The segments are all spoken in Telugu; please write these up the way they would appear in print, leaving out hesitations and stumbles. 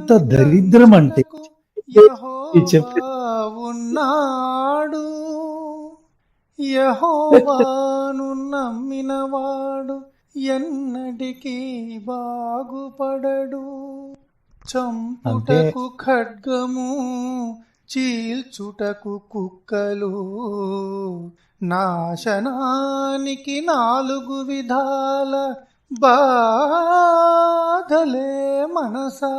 ఎంత దరిద్రం అంటే యెహోవా ఉన్నాడు, యెహోవాను నమ్మినవాడు ఎన్నటికీ బాగుపడడు. చంపుటకు ఖడ్గము, చీల్చుటకు కుక్కలు, నాశనానికి 4 విధాల బాధలే మనసా.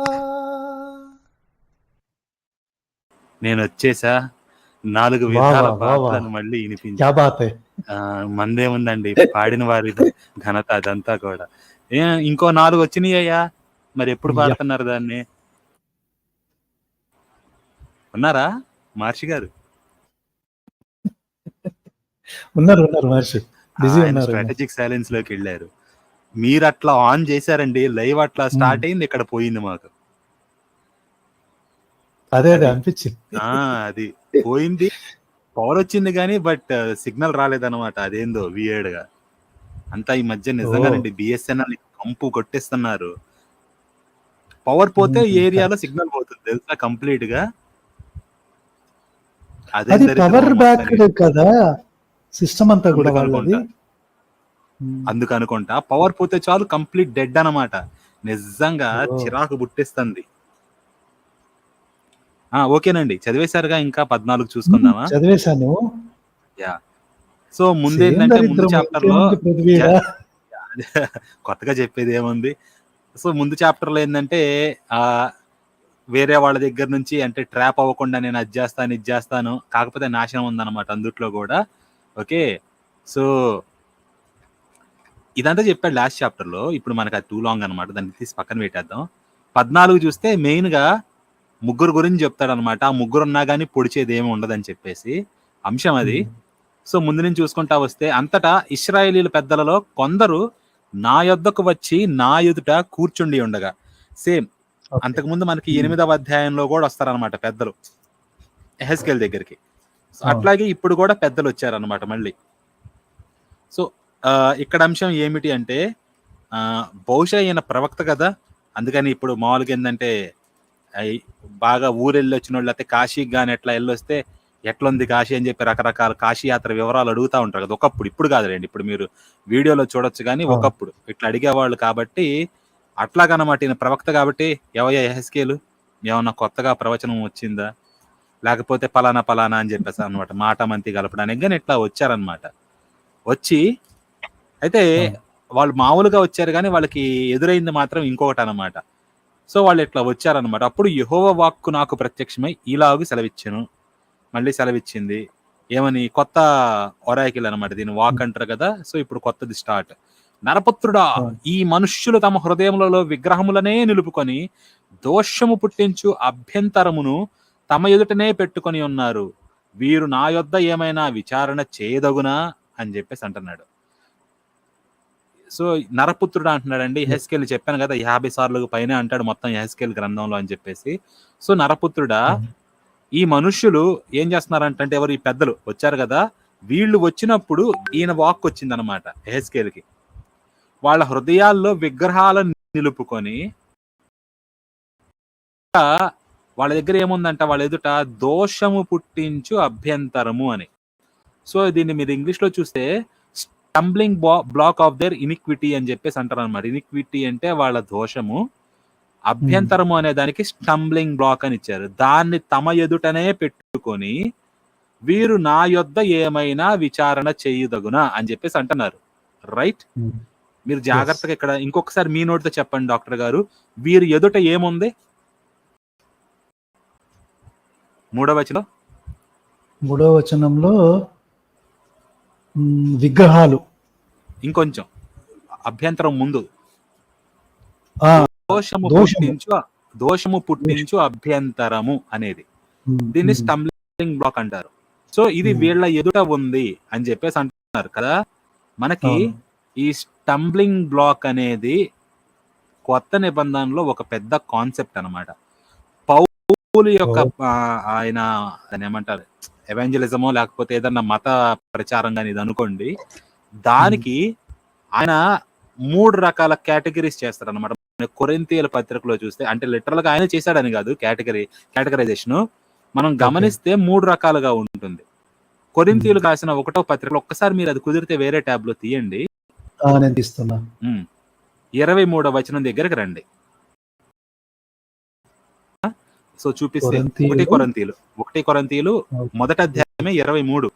నేను వచ్చేసా 4 విధాల బాధలను మళ్ళీ వినిపించి మందేముందండి, పాడిన వారి ఘనత అదంతా కూడా. ఇంకో 4 వచ్చినాయ్యా, మరి ఎప్పుడు పాడుతున్నారు దాన్ని? ఉన్నారా మహర్షి గారు? ఉన్నారు మహర్షి, స్ట్రాటజిక్ సైలెన్స్ లోకి వెళ్ళారు. మీరు అట్లా ఆన్ చేశారండి, లైవ్ అట్లా స్టార్ట్ అయింది, ఇక్కడ పోయింది మాకు. అదే అనిపించింది, అది పోయింది. పవర్ వచ్చింది కానీ బట్ సిగ్నల్ రాలేదన్నమాట. అదేందో వియర్డ్ గా అంతా ఈ మధ్య నిజంగానండి. బిఎస్ఎన్ఎల్ కంపు కొట్టిస్తున్నారు. పవర్ పోతే ఏరియాలో సిగ్నల్ పోతుంది తెలుసా కంప్లీట్ గా. అదే పవర్ బ్యాక్ కదా సిస్టమ్ అంతా కూడా అందుకు అనుకుంటా. పవర్ పోతే చాలు కంప్లీట్ డెడ్ అన్నమాట. నిజంగా చిరాకు పుట్టిస్తుంది. ఓకేనండి, చదివేశారుగా. ఇంకా 14 చూసుకుందామా? చదివేశాను. సో ముందేంటంటే ముందు చాప్టర్ లో కొత్తగా చెప్పేది ఏముంది. సో ముందు చాప్టర్ లో ఏంటంటే వేరే వాళ్ళ దగ్గర నుంచి అంటే ట్రాప్ అవ్వకుండా నేను అది చేస్తాను ఇది చేస్తాను, కాకపోతే నాశనం ఉందన్నమాట అందుట్లో కూడా. ఓకే, సో ఇదంతా చెప్పాడు లాస్ట్ చాప్టర్ లో. ఇప్పుడు మనకు అది టూ లాంగ్ అనమాట, దాన్ని తీసి పక్కన పెట్టేద్దాం. 14 చూస్తే మెయిన్ గా ముగ్గురు గురించి చెప్తాడు అనమాట. ఆ ముగ్గురు ఉన్నా కానీ పొడిచేది ఏమి ఉండదని చెప్పేసి అంశం అది. సో ముందు నుంచి చూసుకుంటా వస్తే, అంతటా ఇశ్రాయేలీల పెద్దలలో కొందరు నా యొద్దకు వచ్చి నా ఎదుట కూర్చుండి ఉండగా. సేమ్ అంతకుముందు మనకి 8వ అధ్యాయంలో కూడా వస్తారనమాట పెద్దలు యెహెజ్కేలు దగ్గరికి. అట్లాగే ఇప్పుడు కూడా పెద్దలు వచ్చారనమాట మళ్ళీ. సో ఇక్కడ అంశం ఏమిటి అంటే, బహుశా ఈయన ప్రవక్త కదా, అందుకని ఇప్పుడు మామూలుగా ఏంటంటే బాగా ఊరెళ్ళి వచ్చిన వాళ్ళు అయితే కాశీకి కానీ ఎట్లా వెళ్ళొస్తే ఎట్లుంది కాశీ అని చెప్పి రకరకాల కాశీ యాత్ర వివరాలు అడుగుతూ ఉంటారు కదా. ఒకప్పుడు, ఇప్పుడు కాదులేండి, ఇప్పుడు మీరు వీడియోలో చూడొచ్చు కానీ ఒకప్పుడు ఇట్లా అడిగేవాళ్ళు. కాబట్టి అట్లాగనమాట, ఈయన ప్రవక్త కాబట్టి ఎవయ్యా యెహెజ్కేలు ఏమన్నా కొత్తగా ప్రవచనం వచ్చిందా, లేకపోతే పలానా పలానా అని చెప్పేసి అనమాట మాట మంతి కలపడానికి కానీ ఇట్లా వచ్చారనమాట. వచ్చి అయితే వాళ్ళు మామూలుగా వచ్చారు కానీ వాళ్ళకి ఎదురైంది మాత్రం ఇంకొకటి అనమాట. సో వాళ్ళు ఇట్లా వచ్చారనమాట. అప్పుడు యెహోవా వాక్కు నాకు ప్రత్యక్షమై ఇలాగు సెలవిచ్చాను. మళ్ళీ సెలవిచ్చింది ఏమని? కొత్త ఒరాకిల్ అనమాట, దీన్ని వాక్ అంటారు కదా. సో ఇప్పుడు కొత్తది స్టార్ట్. నరపుత్రుడా, ఈ మనుష్యులు తమ హృదయములలో విగ్రహములనే నిలుపుకొని దోషము పుట్టించు అభ్యంతరమును తమ ఎదుటనే పెట్టుకొని ఉన్నారు. వీరు నా యొద్ద ఏమైనా విచారణ చేయదగునా అని చెప్పేసి అంటున్నాడు. సో నరపుత్రుడు అంటున్నాడండి. యెహెజ్కేలు చెప్పాను కదా 50 సార్లు పైన అంటాడు మొత్తం యెహెజ్కేలు గ్రంథంలో అని చెప్పేసి. సో నరపుత్రుడా, ఈ మనుష్యులు ఏం చేస్తున్నారంటే, ఎవరు? ఈ పెద్దలు వచ్చారు కదా, వీళ్ళు వచ్చినప్పుడు ఈయన వాక్ వచ్చింది అనమాట యెహెజ్కేలుకి. వాళ్ళ హృదయాల్లో విగ్రహాలను నిలుపుకొని వాళ్ళ దగ్గర ఏముందంట, వాళ్ళ ఎదుట దోషము పుట్టించు అభ్యంతరము అని. సో దీన్ని మీరు ఇంగ్లీష్ లో చూస్తే stumbling black of their iniquity అని చెప్పేసి అంటారు అనమాట. ఇనిక్విటీ అంటే వాళ్ళ దోషము, అభ్యంతరము అనే దానికి స్టంబ్లింగ్ బ్లాక్ అని ఇచ్చారు. దాన్ని తమ ఎదుటనే పెట్టుకొని వీరు నా యొద్ద ఏమైనా విచారణ చేయదగునా అని చెప్పేసి అంటున్నారు. రైట్? మీరు జాగ్రత్తగా ఇక్కడ ఇంకొకసారి మీ నోటితో చెప్పండి డాక్టర్ గారు, వీరు ఎదుట ఏముంది? 3వ వచనంలో విగ్రహాలు. ఇంకొంచెం అభ్యంతరం ముందు దోషము పుట్టించు అభ్యంతరము అనేది, దీన్ని స్టంబ్లింగ్ బ్లాక్ అంటారు. సో ఇది వీళ్ళ ఎదుట ఉంది అని చెప్పేసి అంటున్నారు కదా. మనకి ఈ స్టంబ్లింగ్ బ్లాక్ అనేది కొత్త నిబంధనలో ఒక పెద్ద కాన్సెప్ట్ అన్నమాట. పౌలు యొక్క ఆయన దాన్ని ఏమంటారు, ఎవాంజలిజమో లేకపోతే ఏదన్నా మత ప్రచారం కానీ ఇది అనుకోండి, దానికి ఆయన 3 రకాల కేటగిరీస్ చేస్తారు అనమాట. కొరింథీయుల పత్రికలో చూస్తే, అంటే లిటరల్ గా ఆయన చేశాడని కాదు, కేటగరైజేషన్ మనం గమనిస్తే 3 రకాలుగా ఉంటుంది. కొరింథీయులకు రాసిన 1వ పత్రికలో ఒక్కసారి మీరు అది కుదిరితే వేరే ట్యాబ్ లో తీయండి. నేను తీస్తున్నా. 23వ వచనం దగ్గరికి రండి. సో చూపిస్తే 1 కొరింథీయులు మొదటి అధ్యాయమే 23.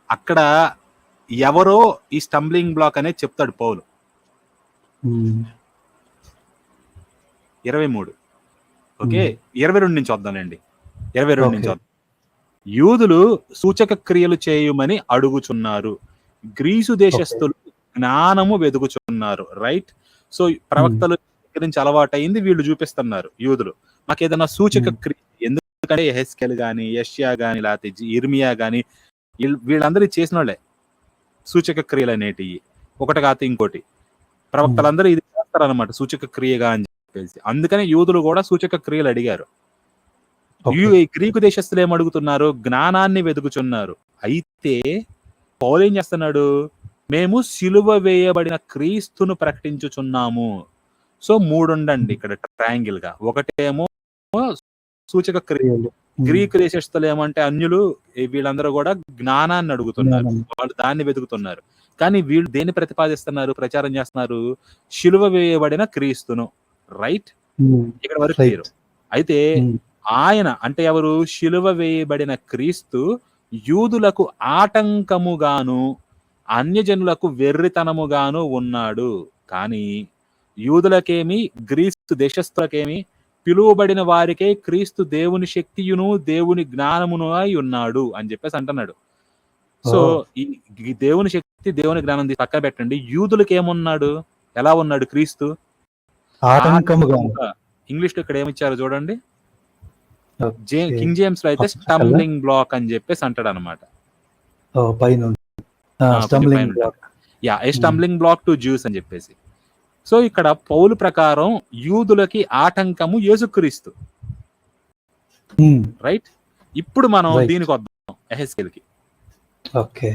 అక్కడ ఎవరో ఈ స్టంబ్లింగ్ బ్లాక్ అనేది చెప్తాడు పౌలు. 23 ఓకే, 22 నుంచి వద్దానండి. 22 నుంచి వద్దాం. యూదులు సూచక క్రియలు చేయుమని అడుగుచున్నారు, గ్రీసు దేశస్థులు జ్ఞానము వెదుగుచున్నారు. రైట్. సో ప్రవక్తలు గురించి అలవాటైంది వీళ్ళు చూపిస్తున్నారు యూదులు. మాకు ఏదైనా సూచక క్రియ, ఎందుకంటే యెహెజ్కేలు గాని, యెషయా గాని, లేకపోతే ఇర్మియా గాని వీళ్ళందరూ చేసిన వాళ్ళే సూచక క్రియలు అనేటివి. ఒకటి కాదు ఇంకోటి, ప్రవక్తలందరూ ఇది చేస్తారనమాట సూచక క్రియగా అని చెప్పేసి. అందుకని యూదులు కూడా సూచక క్రియలు అడిగారు. గ్రీకు దేశస్తులు ఏం అడుగుతున్నారు? జ్ఞానాన్ని వెతుకుచున్నారు. అయితే పౌలు ఏం చేస్తున్నాడు? మేము సిలువ వేయబడిన క్రీస్తును ప్రకటించుచున్నాము. సో 3 ఉండండి ఇక్కడ ట్రయాంగిల్ గా. ఒకటేమో సూచక క్రియలు, గ్రీకు దేశస్తులు ఏమంటే అన్యులు, వీళ్ళందరూ కూడా జ్ఞానాన్ని అడుగుతున్నారు, వాళ్ళు దాన్ని వెతుకుతున్నారు. కానీ వీళ్ళు దేన్ని ప్రతిపాదిస్తున్నారు, ప్రచారం చేస్తున్నారు? సిలువ వేయబడిన క్రీస్తును. రైట్, ఇక్కడ వరకు క్లియర్. అయితే ఆయన అంటే ఎవరు? సిలువ వేయబడిన క్రీస్తు యూదులకు ఆటంకముగాను అన్యజనులకు వెర్రితనముగాను ఉన్నాడు. కానీ యూదులకేమి గ్రీసు దేశస్థులకేమి పిలువబడిన వారికే క్రీస్తు దేవుని శక్తియును దేవుని జ్ఞానమును అయి ఉన్నాడు అని చెప్పేసి అంటున్నాడు. సో ఈ దేవుని శక్తి దేవుని జ్ఞానం పక్కన పెట్టండి. యూదులకు ఏమున్నాడు? ఎలా ఉన్నాడు క్రీస్తు? ఇంగ్లీష్ లో ఇక్కడ ఏమిచ్చారు చూడండి, కింగ్ జేమ్స్ లో అయితే స్టంబ్లింగ్ బ్లాక్ అని చెప్పేసి అంటాడు అనమాట. స్టంబ్లింగ్ బ్లాక్ టు జ్యూస్ అని చెప్పేసి. సో ఇక్కడ పౌలు ప్రకారం యూదులకి ఆటంకము యేసుక్రీస్తు. రైట్. ఇప్పుడు మనం దీనికి వద్దాం, యెహెజ్కేలుకి. ఓకే.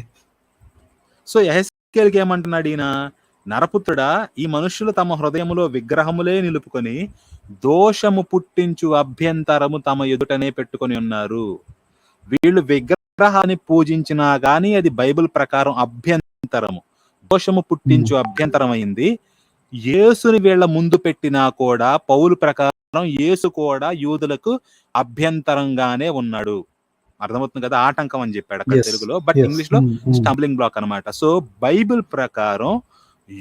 సో యెహెజ్కేలుకి ఏమంటున్నాడు ఈయన? నరపుత్రుడా, ఈ మనుషులు తమ హృదయములో విగ్రహములే నిలుపుకొని దోషము పుట్టించు అభ్యంతరము తమ ఎదుటనే పెట్టుకొని ఉన్నారు. వీళ్ళు విగ్రహాన్ని పూజించినా గానీ అది బైబిల్ ప్రకారం అభ్యంతరము, దోషము పుట్టించు అభ్యంతరం అయింది. యేసుని వీళ్ళ ముందు పెట్టినా కూడా పౌలు ప్రకారం యేసు కూడా యూదులకు అభ్యంతరంగానే ఉన్నాడు. అర్థమవుతుంది కదా? ఆటంకం అని చెప్పాడు అక్కడ తెలుగులో, బట్ ఇంగ్లీష్ లో స్టంబ్లింగ్ బ్లాక్ అనమాట. సో బైబిల్ ప్రకారం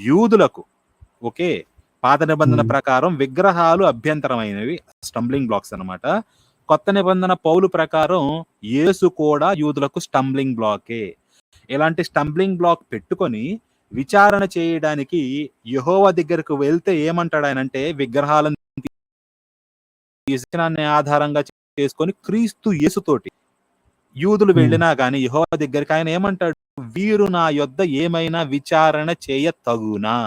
యూదులకు, ఓకే, పాత నిబంధన ప్రకారం విగ్రహాలు అభ్యంతరమైనవి, స్టంబ్లింగ్ బ్లాక్స్ అనమాట. కొత్త నిబంధన పౌలు ప్రకారం యేసు కూడా యూదులకు స్టంబ్లింగ్ బ్లాకే. ఇలాంటి స్టంబ్లింగ్ బ్లాక్ పెట్టుకొని విచారణ చేయడానికి యెహోవా దగ్గరకు వెళ్తే ఏమంటాడు ఆయన అంటే, విగ్రహాలను ఆధారంగా చేసుకొని క్రీస్తు యేసుతోటి యూదులు వెళ్ళినా గాని యెహోవా దగ్గరికి ఆయన ఏమంటాడు? వీరు నా యొద్ద ఏమైనా విచారణ చేయ తగునా,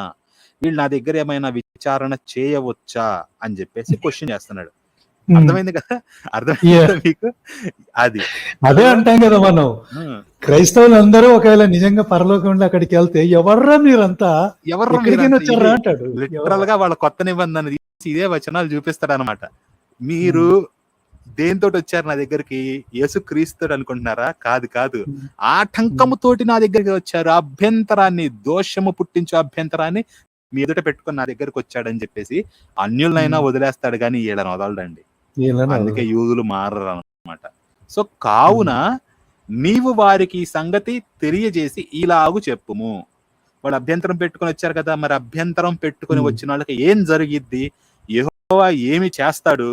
వీళ్ళు నా దగ్గర ఏమైనా విచారణ చేయవచ్చా అని చెప్పేసి క్వశ్చన్ చేస్తున్నాడు. అర్థమైంది కదా? అర్థమైంది మీకు? అదే అంటాం కదా మనం, క్రైస్తవులు అందరూ ఒకవేళ నిజంగా పరలోకంలో అక్కడికి వెళ్తే ఎవర్రా మీరంతా, ఎక్కడికైనా వచ్చారా అంటాడు. లిటరల్ గా వాళ్ళ కొత్త నిబంధన తీసి ఇదే వచనాలు చూపిస్తాడు అనమాట. మీరు దేంతో వచ్చారు నా దగ్గరికి? యేసుక్రీస్తుడు అనుకుంటున్నారా? కాదు కాదు, ఆటంకముతోటి నా దగ్గరికి వచ్చారు. అభ్యంతరాన్ని, దోషము పుట్టించు అభ్యంతరాన్ని మీ ఎదుట పెట్టుకుని నా దగ్గరికి వచ్చాడని చెప్పేసి అన్యులనైనా వదిలేస్తాడు కానీ వీళ్ళని వదలడండి. అందుకే యూదులు మారరు అన్నమాట. సో కావున నీవు వారికి ఈ సంగతి తెలియజేసి ఇలాగు చెప్పుము. వాళ్ళు అభ్యంతరం పెట్టుకుని వచ్చారు కదా, మరి అభ్యంతరం పెట్టుకుని వచ్చిన వాళ్ళకి ఏం జరిగిద్ది, యెహోవా ఏమి చేస్తాడు?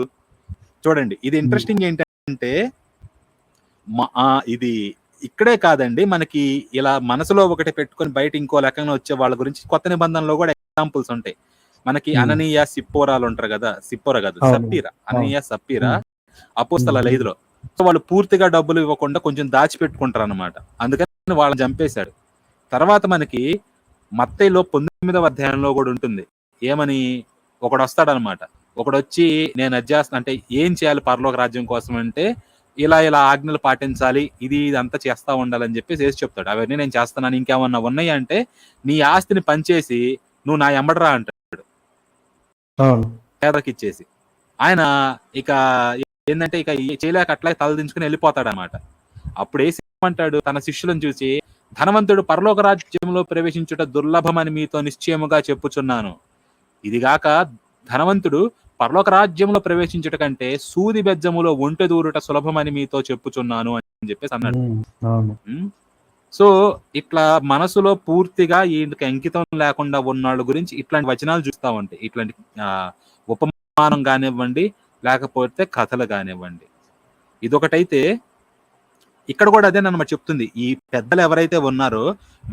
చూడండి, ఇది ఇంట్రెస్టింగ్ ఏంటంటే ఇది ఇక్కడే కాదండి, మనకి ఇలా మనసులో ఒకటి పెట్టుకొని బయట ఇంకో రకంగా వచ్చే వాళ్ళ గురించి కొత్త నిబంధనలో కూడా ఎగ్జాంపుల్స్ ఉంటాయి మనకి. అననీయ సిప్పోరాలు ఉంటారు కదా, సిప్పోరా కాదు సప్పీరా, అననీయ సప్పీరా అపోస్తల 5లో. సో వాళ్ళు పూర్తిగా డబ్బులు ఇవ్వకుండా కొంచెం దాచిపెట్టుకుంటారు అనమాట. అందుకని వాళ్ళని చంపేశాడు. తర్వాత మనకి మత్తయిలో 19వ అధ్యాయంలో కూడా ఉంటుంది. ఏమని? ఒకడు వస్తాడనమాట, ఒకడు వచ్చి నేను అధ్యాసన అంటే ఏం చేయాలి పరలోక రాజ్యం కోసం అంటే, ఇలా ఇలా ఆజ్ఞలు పాటించాలి, ఇదంతా చేస్తా ఉండాలని చెప్పేసి వేసి చెప్తాడు. అవన్నీ నేను చేస్తున్నాను, ఇంకేమన్నా ఉన్నాయి అంటే నీ ఆస్తిని పంచేసి నువ్వు నా ఎంబడరా అంటాడు అవును. పేదకి ఇచ్చేసి. ఆయన ఇక ఏంటంటే ఇక చేయలేక అట్లా తలదించుకుని వెళ్ళిపోతాడు అనమాట. అప్పుడు ఏమంటాడు తన శిష్యులను చూసి, ధనవంతుడు పరలోక రాజ్యంలో ప్రవేశించుట దుర్లభమని మీతో నిశ్చయముగా చెప్పుచున్నాను. ఇదిగాక ధనవంతుడు పరలోక రాజ్యంలో ప్రవేశించుట కంటే సూది బెజ్జములో ఒంటె దూరుట సులభమని మీతో చెప్పుచున్నాను అని చెప్పేసి అన్నాడు. అవును. సో ఇట్లా మనసులో పూర్తిగా ఈయనకి అంకితం లేకుండా ఉన్నాళ్ళ గురించి ఇట్లాంటి వచనాలు చూస్తా ఉంటాయి. ఇట్లాంటి ఉపమానం కానివ్వండి, లేకపోతే కథలు కానివ్వండి. ఇదొకటైతే ఇక్కడ కూడా అదేనమాట చెప్తుంది. ఈ పెద్దలు ఎవరైతే ఉన్నారో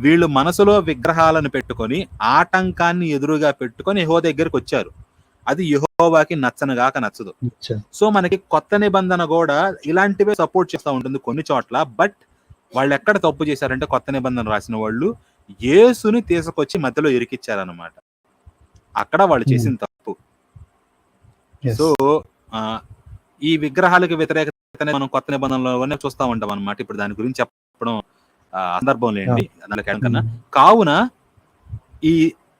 వీళ్ళు మనసులో విగ్రహాలను పెట్టుకొని ఆటంకాన్ని ఎదురుగా పెట్టుకొని యెహోవా దగ్గరికి వచ్చారు. అది యెహోవాకి నచ్చనుగాక నచ్చదు. సో మనకి కొత్త నిబంధన కూడా ఇలాంటివే సపోర్ట్ చేస్తూ ఉంటుంది కొన్ని చోట్ల. బట్ వాళ్ళు ఎక్కడ తప్పు చేశారంటే కొత్త నిబంధన రాసిన వాళ్ళు యేసుని తీసుకొచ్చి మధ్యలో ఇరికిచ్చారనమాట. అక్కడ వాళ్ళు చేసిన తప్పు. సో ఈ విగ్రహాలకు వ్యతిరేకత మనం కొత్త నిబంధనలోనే చూస్తూ ఉంటాం అనమాట. ఇప్పుడు దాని గురించి చెప్పడం సందర్భం లేండి కన్నా. కావున ఈ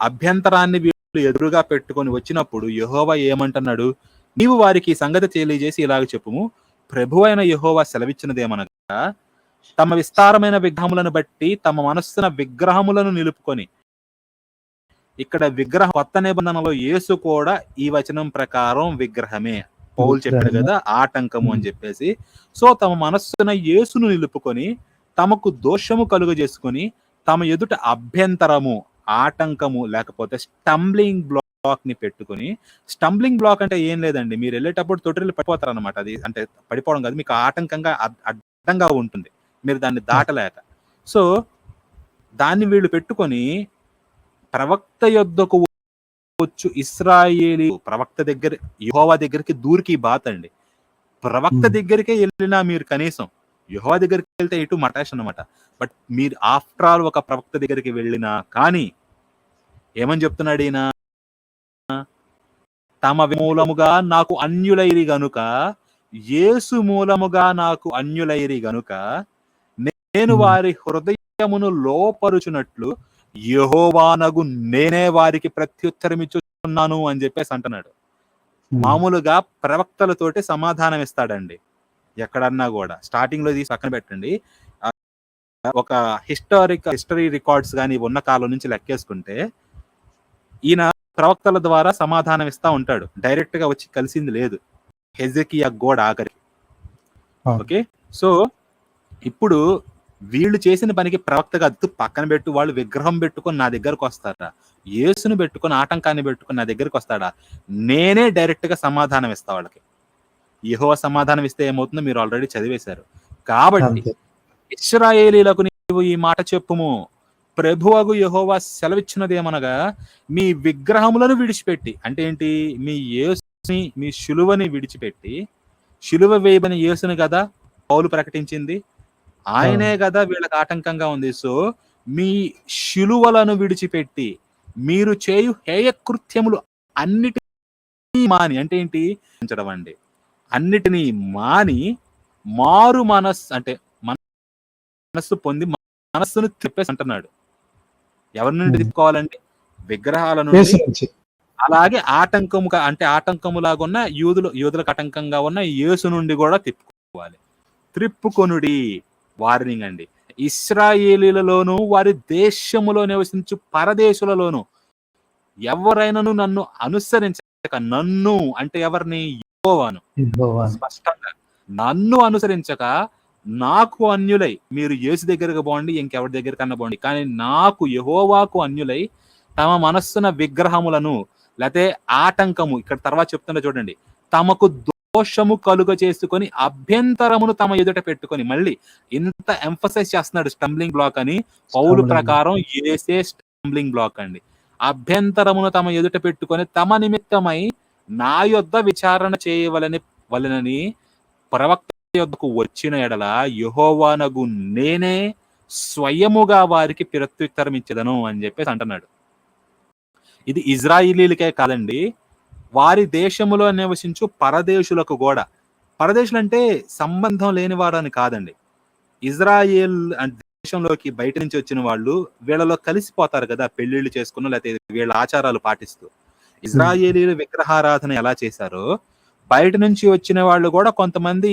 అభ్యంతరాన్ని వీళ్ళు ఎదురుగా పెట్టుకొని వచ్చినప్పుడు యెహోవా ఏమంటున్నాడు, నీవు వారికి ఈ సంగతి తెలియజేసి ఇలాగ చెప్పుము, ప్రభువైన యెహోవా సెలవిచ్చినదేమనగా, తమ విస్తారమైన విగ్రహములను బట్టి తమ మనస్సున విగ్రహములను నిలుపుకొని. ఇక్కడ విగ్రహం కొత్త నిబంధనలో యేసు కూడా ఈ వచనం ప్రకారం విగ్రహమే. పౌలు చెప్పాడు కదా ఆటంకము అని చెప్పేసి. సో తమ మనస్సున యేసును నిలుపుకొని తమకు దోషము కలుగ చేసుకొని తమ ఎదుట అభ్యంతరము, ఆటంకము లేకపోతే స్టంబ్లింగ్ బ్లాక్ ని పెట్టుకొని. స్టంబ్లింగ్ బ్లాక్ అంటే ఏం లేదండి, మీరు వెళ్ళేటప్పుడు తొట్టిల్లు పడిపోతారు అనమాట. అది అంటే పడిపోవడం కాదు, మీకు ఆటంకంగా అడ్డంగా ఉంటుంది మీరు దాన్ని దాటలేక. సో దాన్ని వీళ్ళు పెట్టుకొని ప్రవక్త యొద్దకు వచ్చు ఇశ్రాయేలీ ప్రవక్త దగ్గర యెహోవా దగ్గరికి దూరికి బాతండి. ప్రవక్త దగ్గరికే వెళ్ళినా మీరు కనీసం యెహోవా దగ్గరికి వెళ్తే ఇటు మటాష్ అనమాట. బట్ మీరు ఆఫ్టర్ ఆల్ ఒక ప్రవక్త దగ్గరికి వెళ్ళినా కానీ ఏమని చెప్తున్నాడు ఈయన, తమ మూలముగా నాకు అన్యులైరి గనుక, యేసు మూలముగా నాకు అన్యులైరి గనుక నేను వారి హృదయమును లోపరుచున్నట్లు యెహోవానగు నేనే వారికి ప్రత్యుత్తరం ఇచ్చుచున్నాను అని చెప్పేసి అంటున్నాడు. మామూలుగా ప్రవక్తలతోటి సమాధానం ఇస్తాడండి ఎక్కడన్నా కూడా. స్టార్టింగ్ లో తీసి పక్కన పెట్టండి, ఒక హిస్టరీ రికార్డ్స్ కానీ ఉన్న కాలం నుంచి లెక్కేసుకుంటే ఈయన ప్రవక్తల ద్వారా సమాధానం ఇస్తా ఉంటాడు. డైరెక్ట్ గా వచ్చి కలిసింది లేదు హెజెకియా గోడ ఆఖరికి. ఓకే, సో ఇప్పుడు వీళ్ళు చేసిన పనికి ప్రవక్తగా అద్దు పక్కన పెట్టు, వాళ్ళు విగ్రహం పెట్టుకొని నా దగ్గరకు వస్తారా, యేసును పెట్టుకొని ఆటంకాన్ని పెట్టుకొని నా దగ్గరకు వస్తాడా? నేనే డైరెక్ట్ గా సమాధానం ఇస్తా వాళ్ళకి. యెహోవా సమాధానం ఇస్తే ఏమవుతుందో మీరు ఆల్రెడీ చదివేశారు. కాబట్టి ఇశ్రాయేలీలకు నీవు ఈ మాట చెప్పుము, ప్రభువగు యెహోవా సెలవిచ్చినదేమనగా, మీ విగ్రహములను విడిచిపెట్టి, అంటే ఏంటి, మీ యేసుని మీ శిలువని విడిచిపెట్టి, శిలువ వేయబని యేసుని కదా పౌలు ప్రకటించింది, ఆయనే కదా వీళ్ళకి ఆటంకంగా ఉంది. సో మీ శిలువలను విడిచిపెట్టి మీరు చేయు హేయ కృత్యములు అన్నిటినీ మాని, అంటే ఏంటి అండి, అన్నిటినీ మాని మారు మనస్సు, అంటే మనస్సు పొంది మనస్సును తిప్పేసి అంటున్నాడు. ఎవరి నుండి తిప్పుకోవాలంటే విగ్రహాల నుండి, అలాగే ఆటంకముగా అంటే ఆటంకములాగున్న యూదులకు ఆటంకంగా ఉన్న యేసు నుండి కూడా తిప్పుకోవాలి. త్రిప్పుకొనుడి వార్నింగ్ అండి. ఇశ్రాయేలీలలోను వారి దేశములో నివసించు పరదేశులలోను ఎవరైనాను నన్ను అనుసరించక, నన్ను అంటే ఎవరిని, యెహోవాను, స్పష్టంగా నన్ను అనుసరించక నాకు అన్యులై, మీరు యేసు దగ్గరకు పోండి ఇంకెవరి దగ్గర కన్నా పోండి, కానీ నాకు యెహోవాకు అన్యులై తమ మనస్సున విగ్రహములను లేకపోతే ఆటంకము, ఇక్కడ తర్వాత చెప్తున్నా చూడండి, తమకు దోషము కలుగ చేసుకొని అభ్యంతరమును తమ ఎదుట పెట్టుకొని. మళ్ళీ ఇంత ఎంఫసైజ్ చేస్తున్నాడు స్టంబ్లింగ్ బ్లాక్ అని. పౌలు ప్రకారం యేసే స్టంబ్లింగ్ బ్లాక్ అండి. అభ్యంతరమును తమ ఎదుట పెట్టుకొని తమ నిమిత్తమై నా యొద్ద విచారణ చేయవలెనని ప్రవక్త యొద్దకు వచ్చిన ఎడల యెహోవానగు నేనే స్వయముగా వారికి ప్రత్యుత్తరం ఇచ్చేదను అని చెప్పేసి అంటున్నాడు. ఇది ఇజ్రాయిలీలకే కాదండి, వారి దేశములో నివసించు పరదేశులకు కూడా. పరదేశులు అంటే సంబంధం లేనివాడు అని కాదండి. ఇజ్రాయేల్ దేశంలోకి బయట నుంచి వచ్చిన వాళ్ళు వీళ్ళలో కలిసిపోతారు కదా, పెళ్లిళ్ళు చేసుకున్న లేకపోతే వీళ్ళ ఆచారాలు పాటిస్తూ. ఇజ్రాయేలీలు విగ్రహారాధన ఎలా చేశారో బయట నుంచి వచ్చిన వాళ్ళు కూడా కొంతమంది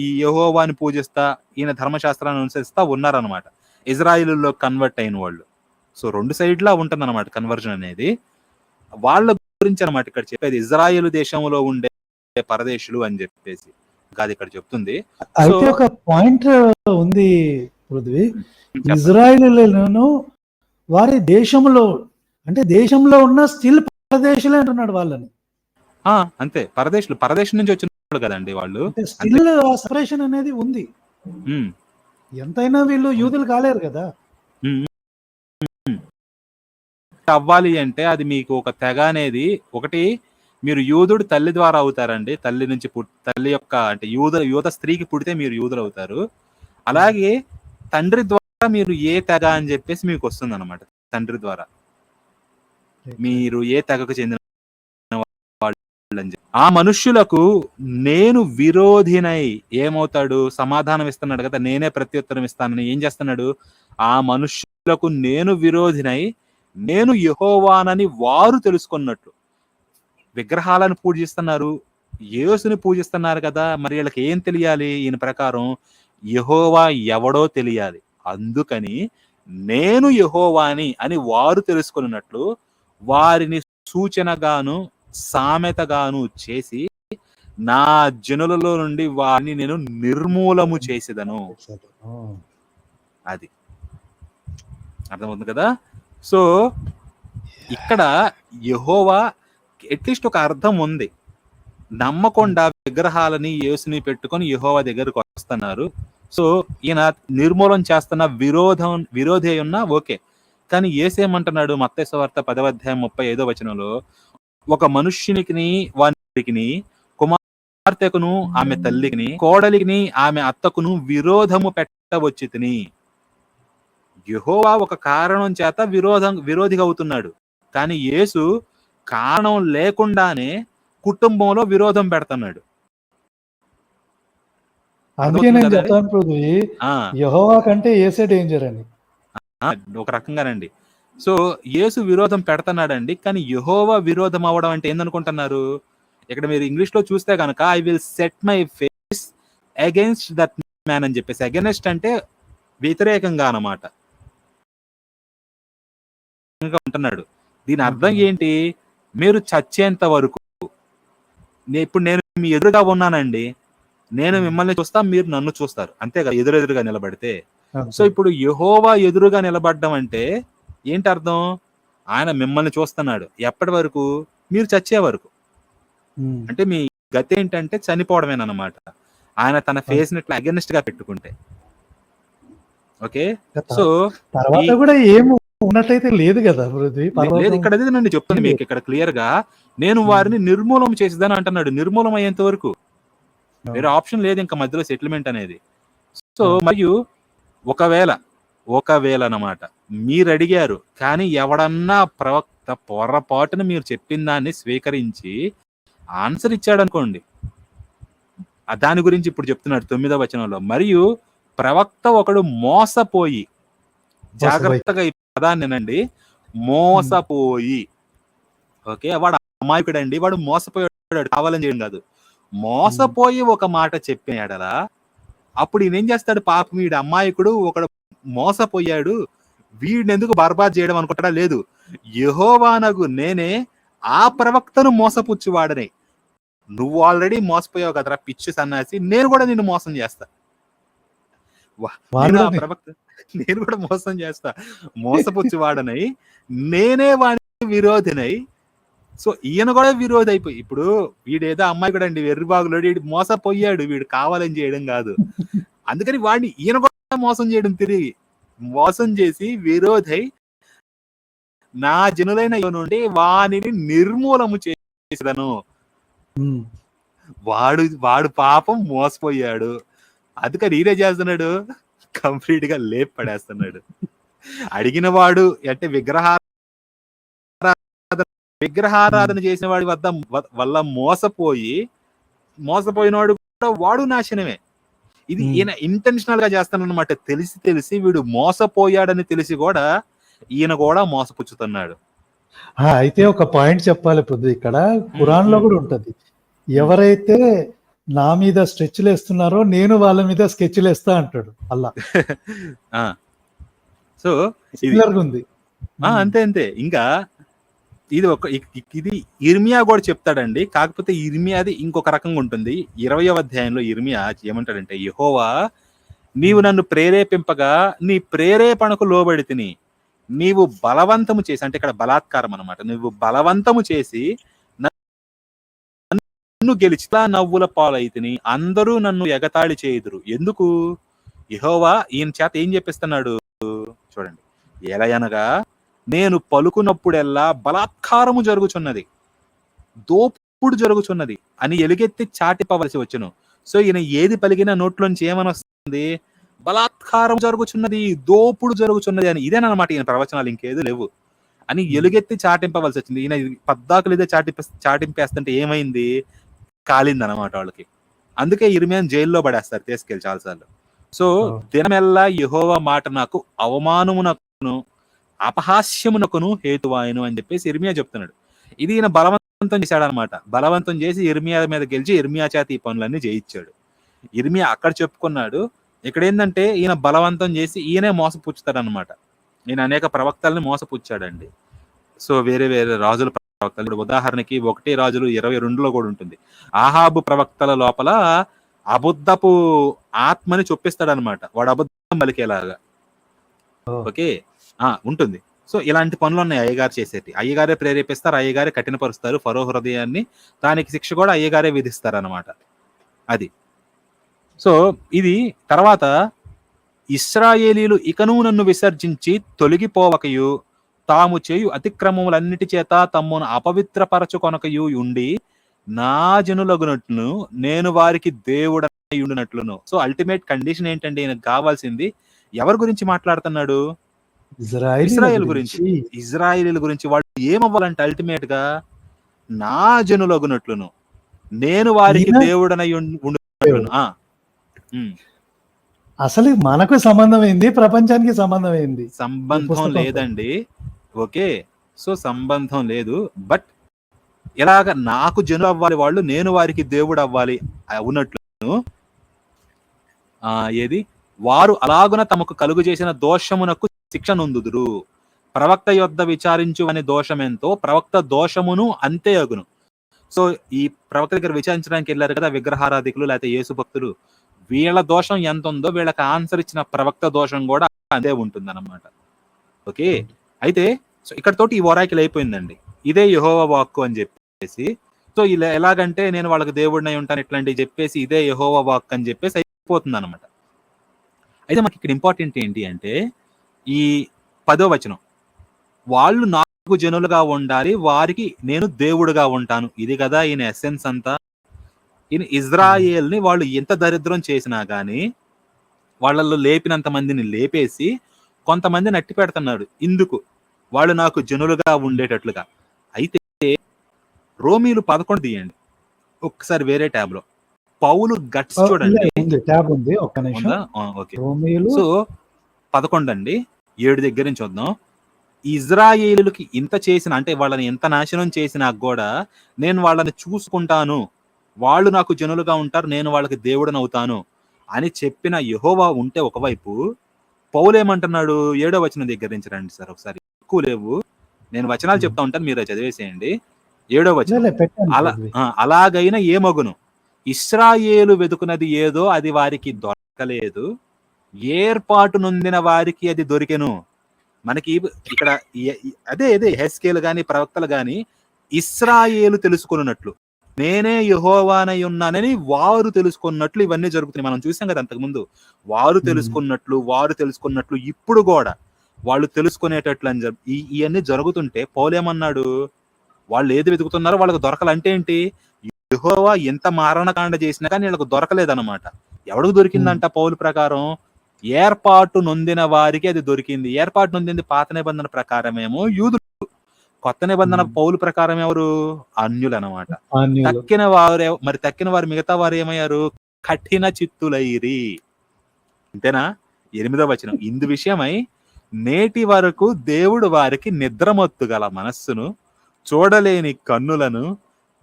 ఈ యెహోవాని పూజిస్తా ఈయన ధర్మశాస్త్రాన్ని అనుసరిస్తా ఉన్నారనమాట, ఇజ్రాయిల్లో కన్వర్ట్ అయిన వాళ్ళు. సో 2 సైడ్లా ఉంటుంది అనమాట కన్వర్జన్ అనేది. వాళ్ళ గురించి అనమాట ఇక్కడ చెప్పేది, ఇజ్రాయేల్ దేశంలో ఉండే పరదేశులు అని చెప్పేసి కాదు ఇక్కడ చెప్తుంది. అయితే ఒక పాయింట్ ఉంది పృథ్వీ, ఇజ్రాయిలీలను వారి దేశంలో అంటే దేశంలో ఉన్న స్టిల్ పరదేశులే అంటున్నాడు వాళ్ళని. అంతే, పరదేశం నుంచి వచ్చిన వాళ్ళు కదండి వాళ్ళు. స్టిల్ సెపరేషన్ అనేది ఉంది. ఎంతైనా వీళ్ళు యూదులు కాలేరు కదా. అవ్వాలి అంటే అది మీకు ఒక తెగ అనేది ఒకటి, మీరు యూదుడు తల్లి ద్వారా అవుతారండి, తల్లి నుంచి తల్లి యొక్క అంటే యూద స్త్రీకి పుడితే మీరు యూదులు అవుతారు. అలాగే తండ్రి ద్వారా మీరు ఏ తెగ అని చెప్పేసి మీకు వస్తుంది అనమాట. తండ్రి ద్వారా మీరు ఏ తెగకు చెందిన ఆ మనుష్యులకు నేను విరోధినై ఏమవుతాడు, సమాధానం ఇస్తున్నాడు కదా, నేనే ప్రత్యుత్తరం ఇస్తానని. ఏం చేస్తున్నాడు, ఆ మనుష్యులకు నేను విరోధినై నేను యెహోవానని వారు తెలుసుకున్నట్లు. విగ్రహాలను పూజిస్తున్నారు, యేసుని పూజిస్తున్నారు కదా, మరి వీళ్ళకి ఏం తెలియాలి, ఈయన ప్రకారం యెహోవా ఎవడో తెలియాలి. అందుకని నేను యెహోవాని అని వారు తెలుసుకున్నట్లు వారిని సూచనగాను సామెతగాను చేసి నా జనులలో నుండి వారిని నేను నిర్మూలము చేసేదను. అది అర్థమవుతుంది కదా. సో ఇక్కడ యెహోవా అట్లీస్ట్ ఒక అర్థం ఉంది, నమ్మకుండా విగ్రహాలని యేసుని పెట్టుకొని యెహోవా దగ్గరకు వస్తున్నారు. సో ఈయన నిర్మూలన చేస్తున్న విరోధి ఉన్నా ఓకే, కానీ యేసేమంటున్నాడు మత్తయి సువార్త 10వ అధ్యాయం 35వ వచనంలో, ఒక మనుష్యునికి వానికి కుమార్తెకును ఆమె తల్లికిని కోడలికిని ఆమె అత్తకును విరోధము పెట్టవచ్చుతిని. యెహోవా ఒక కారణం చేత విరోధిగా అవుతున్నాడు, కానీ యేసు కారణం లేకుండానే కుటుంబంలో విరోధం పెడుతున్నాడు. అందుకే నేను చెప్తాను పృథ్వీ, యెహోవా కంటే యేసే డేంజర్ అని. ఒక రకంగానండి. సో యేసు విరోధం పెడుతున్నాడండి, కానీ యెహోవా విరోధం అవ్వడం అంటే ఏందనుకుంటున్నారు, ఇక్కడ మీరు ఇంగ్లీష్ లో చూస్తే కనుక I will set my face against that man అని చెప్పేసి, అగైన్స్ట్ అంటే వ్యతిరేకంగా అన్నమాట ఉంటున్నాడు. దీని అర్థం ఏంటి, మీరు చచ్చేంత వరకు ఇప్పుడు నేను మీ ఎదురుగా ఉన్నానండి, నేను మిమ్మల్ని చూస్తా, మీరు నన్ను చూస్తారు, అంతే కదా ఎదురెదురుగా నిలబడితే. సో ఇప్పుడు యెహోవా ఎదురుగా నిలబడ్డం అంటే ఏంటి అర్థం, ఆయన మిమ్మల్ని చూస్తున్నాడు ఎప్పటి వరకు, మీరు చచ్చే వరకు. అంటే మీ గతి ఏంటంటే చనిపోవడమేనమాట, ఆయన తన ఫేస్ ని అగెన్స్ట్ గా పెట్టుకుంటే. ఓకే, సో తర్వాత కూడా ఏమి ఉన్నట్లయితే లేదు కదా లేదు, ఇక్కడ అదే నేను చెప్తాను మీకు ఇక్కడ క్లియర్ గా, నేను వారిని నిర్మూలం చేసేదని అంటున్నాడు. నిర్మూలం అయ్యేంత వరకు వేరే ఆప్షన్ లేదు ఇంకా మధ్యలో సెటిల్మెంట్ అనేది. సో మరియు ఒకవేళ అన్నమాట మీరు అడిగారు, కానీ ఎవడన్నా ప్రవక్త పొరపాటున మీరు చెప్పిన దాన్ని స్వీకరించి ఆన్సర్ ఇచ్చాడు అనుకోండి, దాని గురించి ఇప్పుడు చెప్తున్నాడు 9వ వచనంలో, మరియు ప్రవక్త ఒకడు మోసపోయి, జాగ్రత్తగా ఈ పదాన్ని వినండి, మోసపోయి. ఓకే, వాడు అమాయకుడండి, వాడు మోసపోయాడు, కావాలని చేయడం కాదు, మోసపోయి ఒక మాట చెప్పాడలా, అప్పుడు ఈయన ఏం చేస్తాడు, పాపం వీడు అమాయకుడు, ఒకడు మోసపోయాడు, వీడిని ఎందుకు బర్బాద్ చేయడం అనుకుంటాడా, లేదు, యెహోవానగు నేనే ఆ ప్రవక్తను మోసపుచ్చువాడనే, నువ్వు ఆల్రెడీ మోసపోయావు కదరా పిచ్చి సన్నాసి, నేను కూడా నిన్ను మోసం చేస్తా, నేను కూడా మోసం చేస్తా, మోసపుచ్చువాడనై నేనే వాడిని విరోధినై. సో ఈయన కూడా విరోధి అయిపోయి, ఇప్పుడు వీడేదో అమ్మాయి కూడా అండి వెర్రిబాగులోడు, వీడు మోసపోయాడు, వీడు కావాలని చేయడం కాదు, అందుకని వాడిని ఈయన కూడా మోసం చేయడం, తిరిగి మోసం చేసి విరోధై నా జనులైన నుండి వానిని నిర్మూలము చేసేదను. వాడు పాపం మోసపోయాడు, అందుకని ఈయన చేస్తున్నాడు, కంప్లీట్ గా లేపు పడేస్తున్నాడు. అడిగిన వాడు అంటే విగ్రహారాధన చేసిన వాడి వల్ల మోసపోయినవాడు కూడా వాడు నాశనమే. ఇది ఈయన ఇంటెన్షనల్ గా చేస్తానన్నమాట. తెలిసి వీడు మోసపోయాడని తెలిసి కూడా ఈయన కూడా మోసపుచ్చుతున్నాడు. అయితే ఒక పాయింట్ చెప్పాలి పొద్దు ఇక్కడ ఖురాన్ లో కూడా ఉంటది. ఎవరైతే నా మీద స్ట్రెచ్లు వేస్తున్నారో నేను వాళ్ళ మీద స్కెచ్లు వేస్తా అంటాడు అల్లా. సో సిమిలర్ గా ఉంది. అంతే ఇంకా ఇది ఇర్మియా కూడా చెప్తాడండి. కాకపోతే ఇర్మియాది ఇంకొక రకంగా ఉంటుంది. 20వ అధ్యాయంలో ఇర్మియా ఏమంటాడంటే, యెహోవా నీవు నన్ను ప్రేరేపింపగా నీ ప్రేరేపణకు లోబడి తిని, నీవు బలవంతము చేసి, అంటే ఇక్కడ బలాత్కారం అన్నమాట, నువ్వు బలవంతము చేసి నన్ను గెలిచిలా నవ్వుల పాలైతిని, అందరూ నన్ను ఎగతాళి చేయుదురు. ఎందుకు? యెహోవా ఈయన చేత ఏం చెప్పిస్తున్నాడు చూడండి. ఎలయనగా నేను పలుకున్నప్పుడెల్లా బలాత్కారము జరుగుచున్నది, దోపుడు జరుగుచున్నది అని ఎలుగెత్తి చాటిపవలసి వచ్చును. సో ఈయన ఏది పలికినా నోట్లోంచి ఏమని వస్తుంది? బలాత్కారం జరుగుచున్నది, దోపుడు జరుగుచున్నది అని. ఇదేనమాట ఈయన ప్రవచనాలు, ఇంకేదో లేవు అని ఎలుగెత్తి చాటింపవలసి వచ్చింది. ఈయన పద్దాకులు ఇదే చాటింపేస్తుంటే ఏమైంది? కాలింది అనమాట వాళ్ళకి. అందుకే ఇర్మియాను జైల్లో పడేస్తారు తీసుకెళ్ళి చాలాసార్లు. సో దినమెల్లా యెహోవా మాట నాకు అవమానమునకును అపహాస్యమునకును హేతువాయను అని చెప్పేసి ఇర్మియా చెప్తున్నాడు. ఇది ఈయన బలవంతం చేశాడనమాట. బలవంతం చేసి ఇర్మియా మీద గెలిచి ఇర్మియా చేత ఈ పనులన్నీ చేయించాడు. ఇర్మియా అక్కడ చెప్పుకున్నాడు. ఇక్కడ ఏంటంటే ఈయన బలవంతం చేసి ఈయనే మోసపుచ్చుతాడనమాట. ఈయన అనేక ప్రవక్తల్ని మోసపుచ్చాడండి. సో వేరే రాజుల ప్రవక్తలు, ఇప్పుడు ఉదాహరణకి 1 రాజులు 22లో కూడా ఉంటుంది. ఆహాబు ప్రవక్తల లోపల అబద్ధపు ఆత్మని చొప్పిస్తాడనమాట, వాడు అబద్ధం పలికేలాగా. ఓకే, ఉంటుంది. సో ఇలాంటి పనులు ఉన్నాయి అయ్యగారు చేసేటి. అయ్యగారే ప్రేరేపిస్తారు, అయ్యగారే కఠినపరుస్తారు ఫరో హృదయాన్ని. దానికి శిక్ష కూడా అయ్యగారే విధిస్తారు అనమాట. అది. సో ఇది తర్వాత ఇశ్రాయేలీలు ఇకను నన్ను విసర్జించి తొలగిపోవకయు తాము చేయు అతిక్రమములన్నిటి చేత తమ్మును అపవిత్రపరచుకొనకయు ఉండి నా జనులగునట్లును నేను వారికి దేవుడనై ఉండునట్లును. సో అల్టిమేట్ కండిషన్ ఏంటంటే ఈయనకు కావాల్సింది ఎవరి గురించి మాట్లాడుతున్నాడు? ఇశ్రాయేల్ గురించి. ఇజ్రాయేలీల గురించి. వాళ్ళు ఏమవ్వాలంటే అల్టిమేట్ గా నా జనులగునట్లును నేను వారికి దేవుడనై ఉండునట్లును. అసలు మనకు సంబంధం ఏంది, ప్రపంచానికి సంబంధం ఏంది? సంబంధం లేదండి. ఓకే, సో సంబంధం లేదు. బట్ ఎలాగ నాకు జనులు అవ్వాలి వాళ్ళు, నేను వారికి దేవుడు అవ్వాలి ఉన్నట్లు ఏది వారు అలాగున తమకు కలుగు చేసిన దోషమునకు శిక్ష నొందుదురు. ప్రవక్త యొద్ద విచారించు అనే దోషం ఎంతో ప్రవక్త దోషమును అంతే అగును. సో ఈ ప్రవక్త దగ్గర విచారించడానికి వెళ్ళారు కదా విగ్రహారాధికులు లేకపోతే యేసు భక్తులు, వీళ్ళ దోషం ఎంత ఉందో వీళ్ళకి ఆన్సర్ ఇచ్చిన ప్రవక్త దోషం కూడా అదే ఉంటుంది అన్నమాట. ఓకే, అయితే సో ఇక్కడతోటి ఈ ఓరాకిల్ అయిపోయిందండి. ఇదే యెహోవా వాక్కు అని చెప్పేసి. సో ఇలా ఎలాగంటే నేను వాళ్ళకి దేవుడినై ఉంటాను ఇట్లాంటివి చెప్పేసి ఇదే యెహోవా వాక్కు అని చెప్పేసి అయిపోతుంది అనమాట. అయితే మనకి ఇక్కడ ఇంపార్టెంట్ ఏంటి అంటే ఈ 10వ వచనం, వాళ్ళు నాకు జనులుగా ఉండాలి, వారికి నేను దేవుడుగా ఉంటాను. ఇది కదా ఈయన ఎసెన్స్ అంతా. ఈయన ఇజ్రాయేల్ని వాళ్ళు ఎంత దరిద్రం చేసినా గానీ వాళ్ళల్లో లేపినంత మందిని లేపేసి కొంతమందిని అట్టి పెడుతున్నాడు. ఇందుకు వాళ్ళు నాకు జనులుగా ఉండేటట్లుగా. అయితే రోమీలు 11 తీయండి ఒక్కసారి వేరే ట్యాబ్ లో. పౌలు గట్స్ చూడండి. సో 11 అండి 7 దగ్గర నుంచి చూద్దాం. ఇజ్రాయేలుకి ఇంత చేసిన, అంటే వాళ్ళని ఎంత నాశనం చేసినా కూడా నేను వాళ్ళని చూసుకుంటాను, వాళ్ళు నాకు జనులుగా ఉంటారు, నేను వాళ్ళకి దేవుడిని అవుతాను అని చెప్పిన యెహోవా ఉంటే ఒకవైపు, పౌలు ఏమంటున్నాడు 7వ వచనం దగ్గర నుంచి రండి సార్ ఒకసారి. ఎక్కువ లేవు, నేను వచనాలు చెప్తా ఉంటాను, మీరు చదివేసేయండి. 7వ వచనం, అలాగైనా ఏమగును, ఇశ్రాయేలు వెతుకున్నది ఏదో అది వారికి దొరకలేదు, ఏర్పాటు నొందిన వారికి అది దొరికెను. మనకి ఇక్కడ అదే హెస్కేలు గాని ప్రవక్తలు గాని ఇశ్రాయేలు తెలుసుకున్నట్లు, నేనే యెహోవానై ఉన్నానని వారు తెలుసుకున్నట్లు ఇవన్నీ జరుగుతున్నాయి. మనం చూసాం కదా అంతకుముందు. వారు తెలుసుకున్నట్లు ఇప్పుడు కూడా వాళ్ళు తెలుసుకునేటట్లు అని ఇవన్నీ జరుగుతుంటే పౌలేమన్నాడు, వాళ్ళు ఏది వెతుకుతున్నారో వాళ్ళకి దొరకాలంటే ఏంటి? యెహోవా ఎంత మారణకాండ చేసినా కానీ వీళ్ళకి దొరకలేదన్నమాట. ఎవరికి దొరికిందంట పౌలు ప్రకారం? ఏర్పాటు నొందిన వారికి అది దొరికింది. ఏర్పాటు నొందింది పాత నిబంధన ప్రకారమేమో యూదులు, కొత్త నిబంధన పౌలు ప్రకారం ఎవరు? అన్యులు అనమాట. తక్కిన వారు మిగతా వారు ఏమయ్యారు? కఠిన చిత్తులైరి. అంతేనా? 8వ వచనం, ఇందు విషయమై నేటి వరకు దేవుడు వారికి నిద్రమత్తు గల మనస్సును, చూడలేని కన్నులను,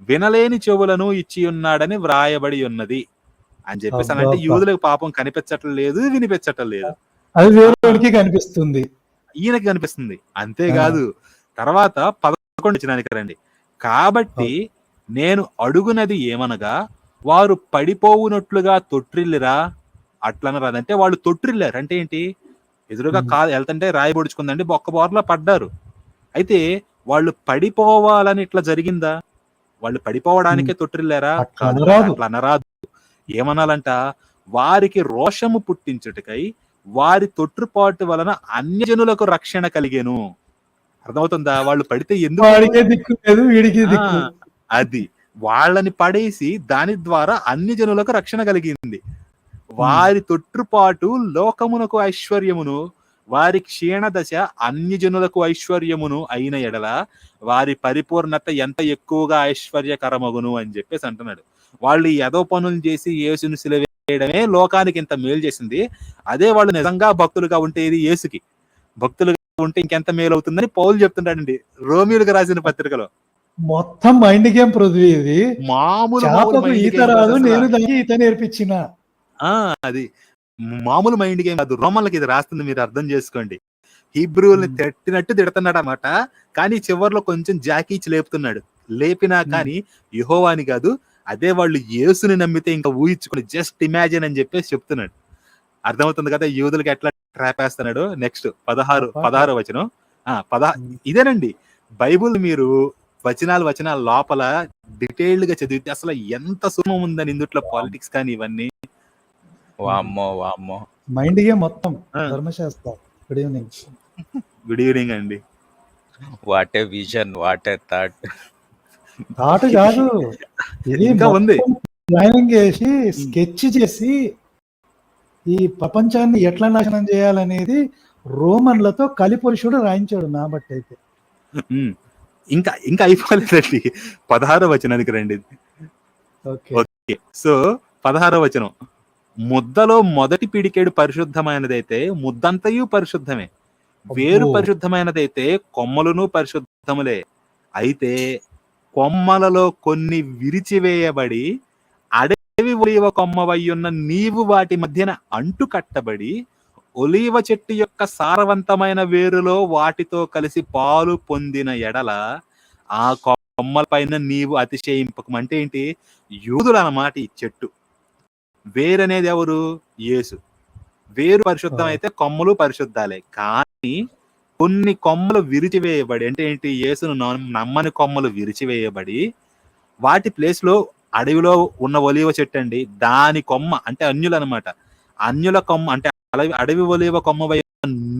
వినలేని చెవులను ఇచ్చి ఉన్నాడని వ్రాయబడి ఉన్నది అని చెప్పేసి. అంటే అబ్బబ్బా! యూదులకు పాపం కనిపించటం లేదు, వినిపించటం లేదు. అది వేరేవాడికి కనిపిస్తుంది. ఈయనకి కనిపిస్తుంది. అంతేకాదు, తర్వాత 11 వచనానికి రండి. కాబట్టి నేను అడుగునది ఏమనగా, వారు పడిపోవునట్లుగా తొట్రిల్లిరా అట్లనరాదు. అంటే వాళ్ళు తొట్రిల్లారు అంటే ఏంటి? ఎదురుగా వెళ్తుంటే రాయి పొడుచుకుందండి, బొక్క బోర్లా పడ్డారు. అయితే వాళ్ళు పడిపోవాలని ఇట్లా జరిగిందా? వాళ్ళు పడిపోవడానికే తొట్రిల్లారా? కాదు, అట్లా అనరాదు. ఏమనాలంట? వారికి రోషము పుట్టించుటకై వారి తొట్టుపాటు వలన అన్యజనులకు రక్షణ కలిగేను. అర్థమవుతుందా? వాళ్ళు పడితే ఎందుకు? వాడికే దిక్కు లేదు, వీడికి దిక్కు. అది వాళ్ళని పడేసి దాని ద్వారా అన్ని జనులకు రక్షణ కలిగింది. వారి తొట్టుపాటు లోకమునకు ఐశ్వర్యమును, వారి క్షీణ దశ అన్ని జనులకు ఐశ్వర్యమును అయిన ఎడల వారి పరిపూర్ణత ఎంత ఎక్కువగా ఐశ్వర్యకరమగును అని చెప్పేసి అంటున్నాడు. వాళ్ళు ఏదో పనులు చేసి యేసుని సిలువేయడమే లోకానికి ఇంత మేలు చేసింది. అదే వాళ్ళు నిజంగా భక్తులుగా ఉంటే ఇది యేసుకి భక్తులుగా ఉంటే ఇంకెంత మేలు అవుతుందని పౌలు చెప్తున్నాడండి రోమియోలకు రాసిన పత్రికలో. మొత్తం మైండ్ గేమ్ పృథ్వీ ఇది. మామూలు ఈత రాదు, నేను దానికి ఈత నేర్పించిన. అది మామూలు మైండ్ గేమ్ కాదు. రోమన్లకి ఇది రాస్తుంది, మీరు అర్థం చేసుకోండి. హీబ్రూల్ని తిట్టినట్టు తిడుతున్నాడు అన్నమాట. కానీ చివరిలో కొంచెం జాకీచి లేపుతున్నాడు. లేపినా కానీ యెహోవాని కాదు, అదే వాళ్ళు యేసుని నమ్మితే ఇంకా ఊహించుకుని జస్ట్ ఇమాజిన్ అని చెప్పేసి చెప్తున్నాడు. అర్థమవుతుంది కదా యూదులకి ఎట్లా ట్రాప్ వేస్తున్నాడు. నెక్స్ట్ 16వ వచనం. ఇదేనండి బైబుల్. మీరు వచనాల లోపల డీటెయిల్డ్ గా చదివితే అసలు ఎంత సులభం ఉందని ఇందుట్లో పాలిటిక్స్ కానీ ఇవన్నీ. వామ్మో మైండ్ గేమ్ మొత్తం. ధర్మశాస్త్ర, గుడ్ ఈవినింగ్. గుడ్ ఈవినింగ్ అండి. What a vision, what a thought కాదు, ఇది ఇంకా ఉంది. ప్లానింగ్ చేసి స్కెచ్ చేసి ఈ ప్రపంచాన్ని ఎట్లా నాశనం చేయాలనేది రోమన్లతో కలిపురుషుడు రాయించాడు నా బట్టి అయితే. ఇంకా అయిపోలేదండి. 16వ వచనానికి రండి. ఓకే, సో 16వ వచనం, ముద్దలో మొదటి పిడికేడు పరిశుద్ధమైనదైతే ముద్దంతయు పరిశుద్ధమే, వేరు పరిశుద్ధమైనదైతే కొమ్మలును పరిశుద్ధములే. అయితే కొమ్మలలో కొన్ని విరిచివేయబడి అడవి ఒలీవ కొమ్మవయ్యున్న నీవు వాటి మధ్యన అంటు కట్టబడి ఒలీవ చెట్టు యొక్క సారవంతమైన వేరులో వాటితో కలిసి పాలు పొందిన ఎడల ఆ కొమ్మల పైన నీవు అతిశయింపకం. అంటే ఏంటి? యూదులు అన్నమాట ఈ చెట్టు. వేరనేది ఎవరు? యేసు. వేరు పరిశుద్ధం అయితే కొమ్మలు పరిశుద్ధాలే. కానీ కొన్ని కొమ్మలు విరిచివేయబడి, అంటే ఏంటి? యేసును నమ్మని కొమ్మలు విరిచివేయబడి వాటి ప్లేస్ లో అడవిలో ఉన్న ఒలీవ చెట్టు అండి, దాని కొమ్మ అంటే అన్యులు అనమాట. అన్యుల కొమ్మ అంటే అడవి ఒలీవ కొమ్మ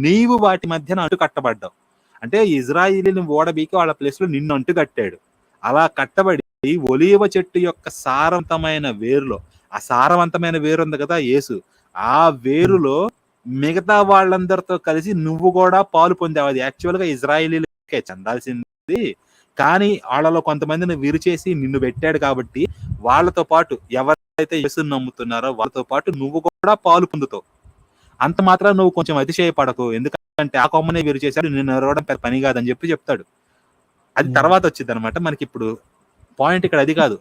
నీవు వాటి మధ్యన అంటు కట్టబడ్డావు. అంటే ఇజ్రాయిలీని ఓడబీకి వాళ్ళ ప్లేస్ లో నిన్ను అంటు కట్టాడు. అలా కట్టబడి ఒలీవ చెట్టు యొక్క సారవంతమైన వేరులో, ఆ సారవంతమైన వేరు ఉంది కదా యేసు, ఆ వేరులో మిగతా వాళ్ళందరితో కలిసి నువ్వు కూడా పాలు పొందావు. అది యాక్చువల్ గా ఇజ్రాయిలీలకే చెందాల్సింది, కానీ వాళ్ళలో కొంతమందిని విరిచేసి నిన్ను పెట్టాడు. కాబట్టి వాళ్ళతో పాటు ఎవరైతే యేసుని నమ్ముతున్నారో వాళ్ళతో పాటు నువ్వు కూడా పాలు పొందుతావు. అంత మాత్రం నువ్వు కొంచెం అతిశయపడకు, ఎందుకంటే ఆ కొమ్మనే విరి చేశాడు, నిన్ను నరవడం పెద్ద పని కాదని చెప్తాడు. అది తర్వాత వచ్చింది అనమాట. మనకి ఇప్పుడు పాయింట్ ఇక్కడ అది కాదు.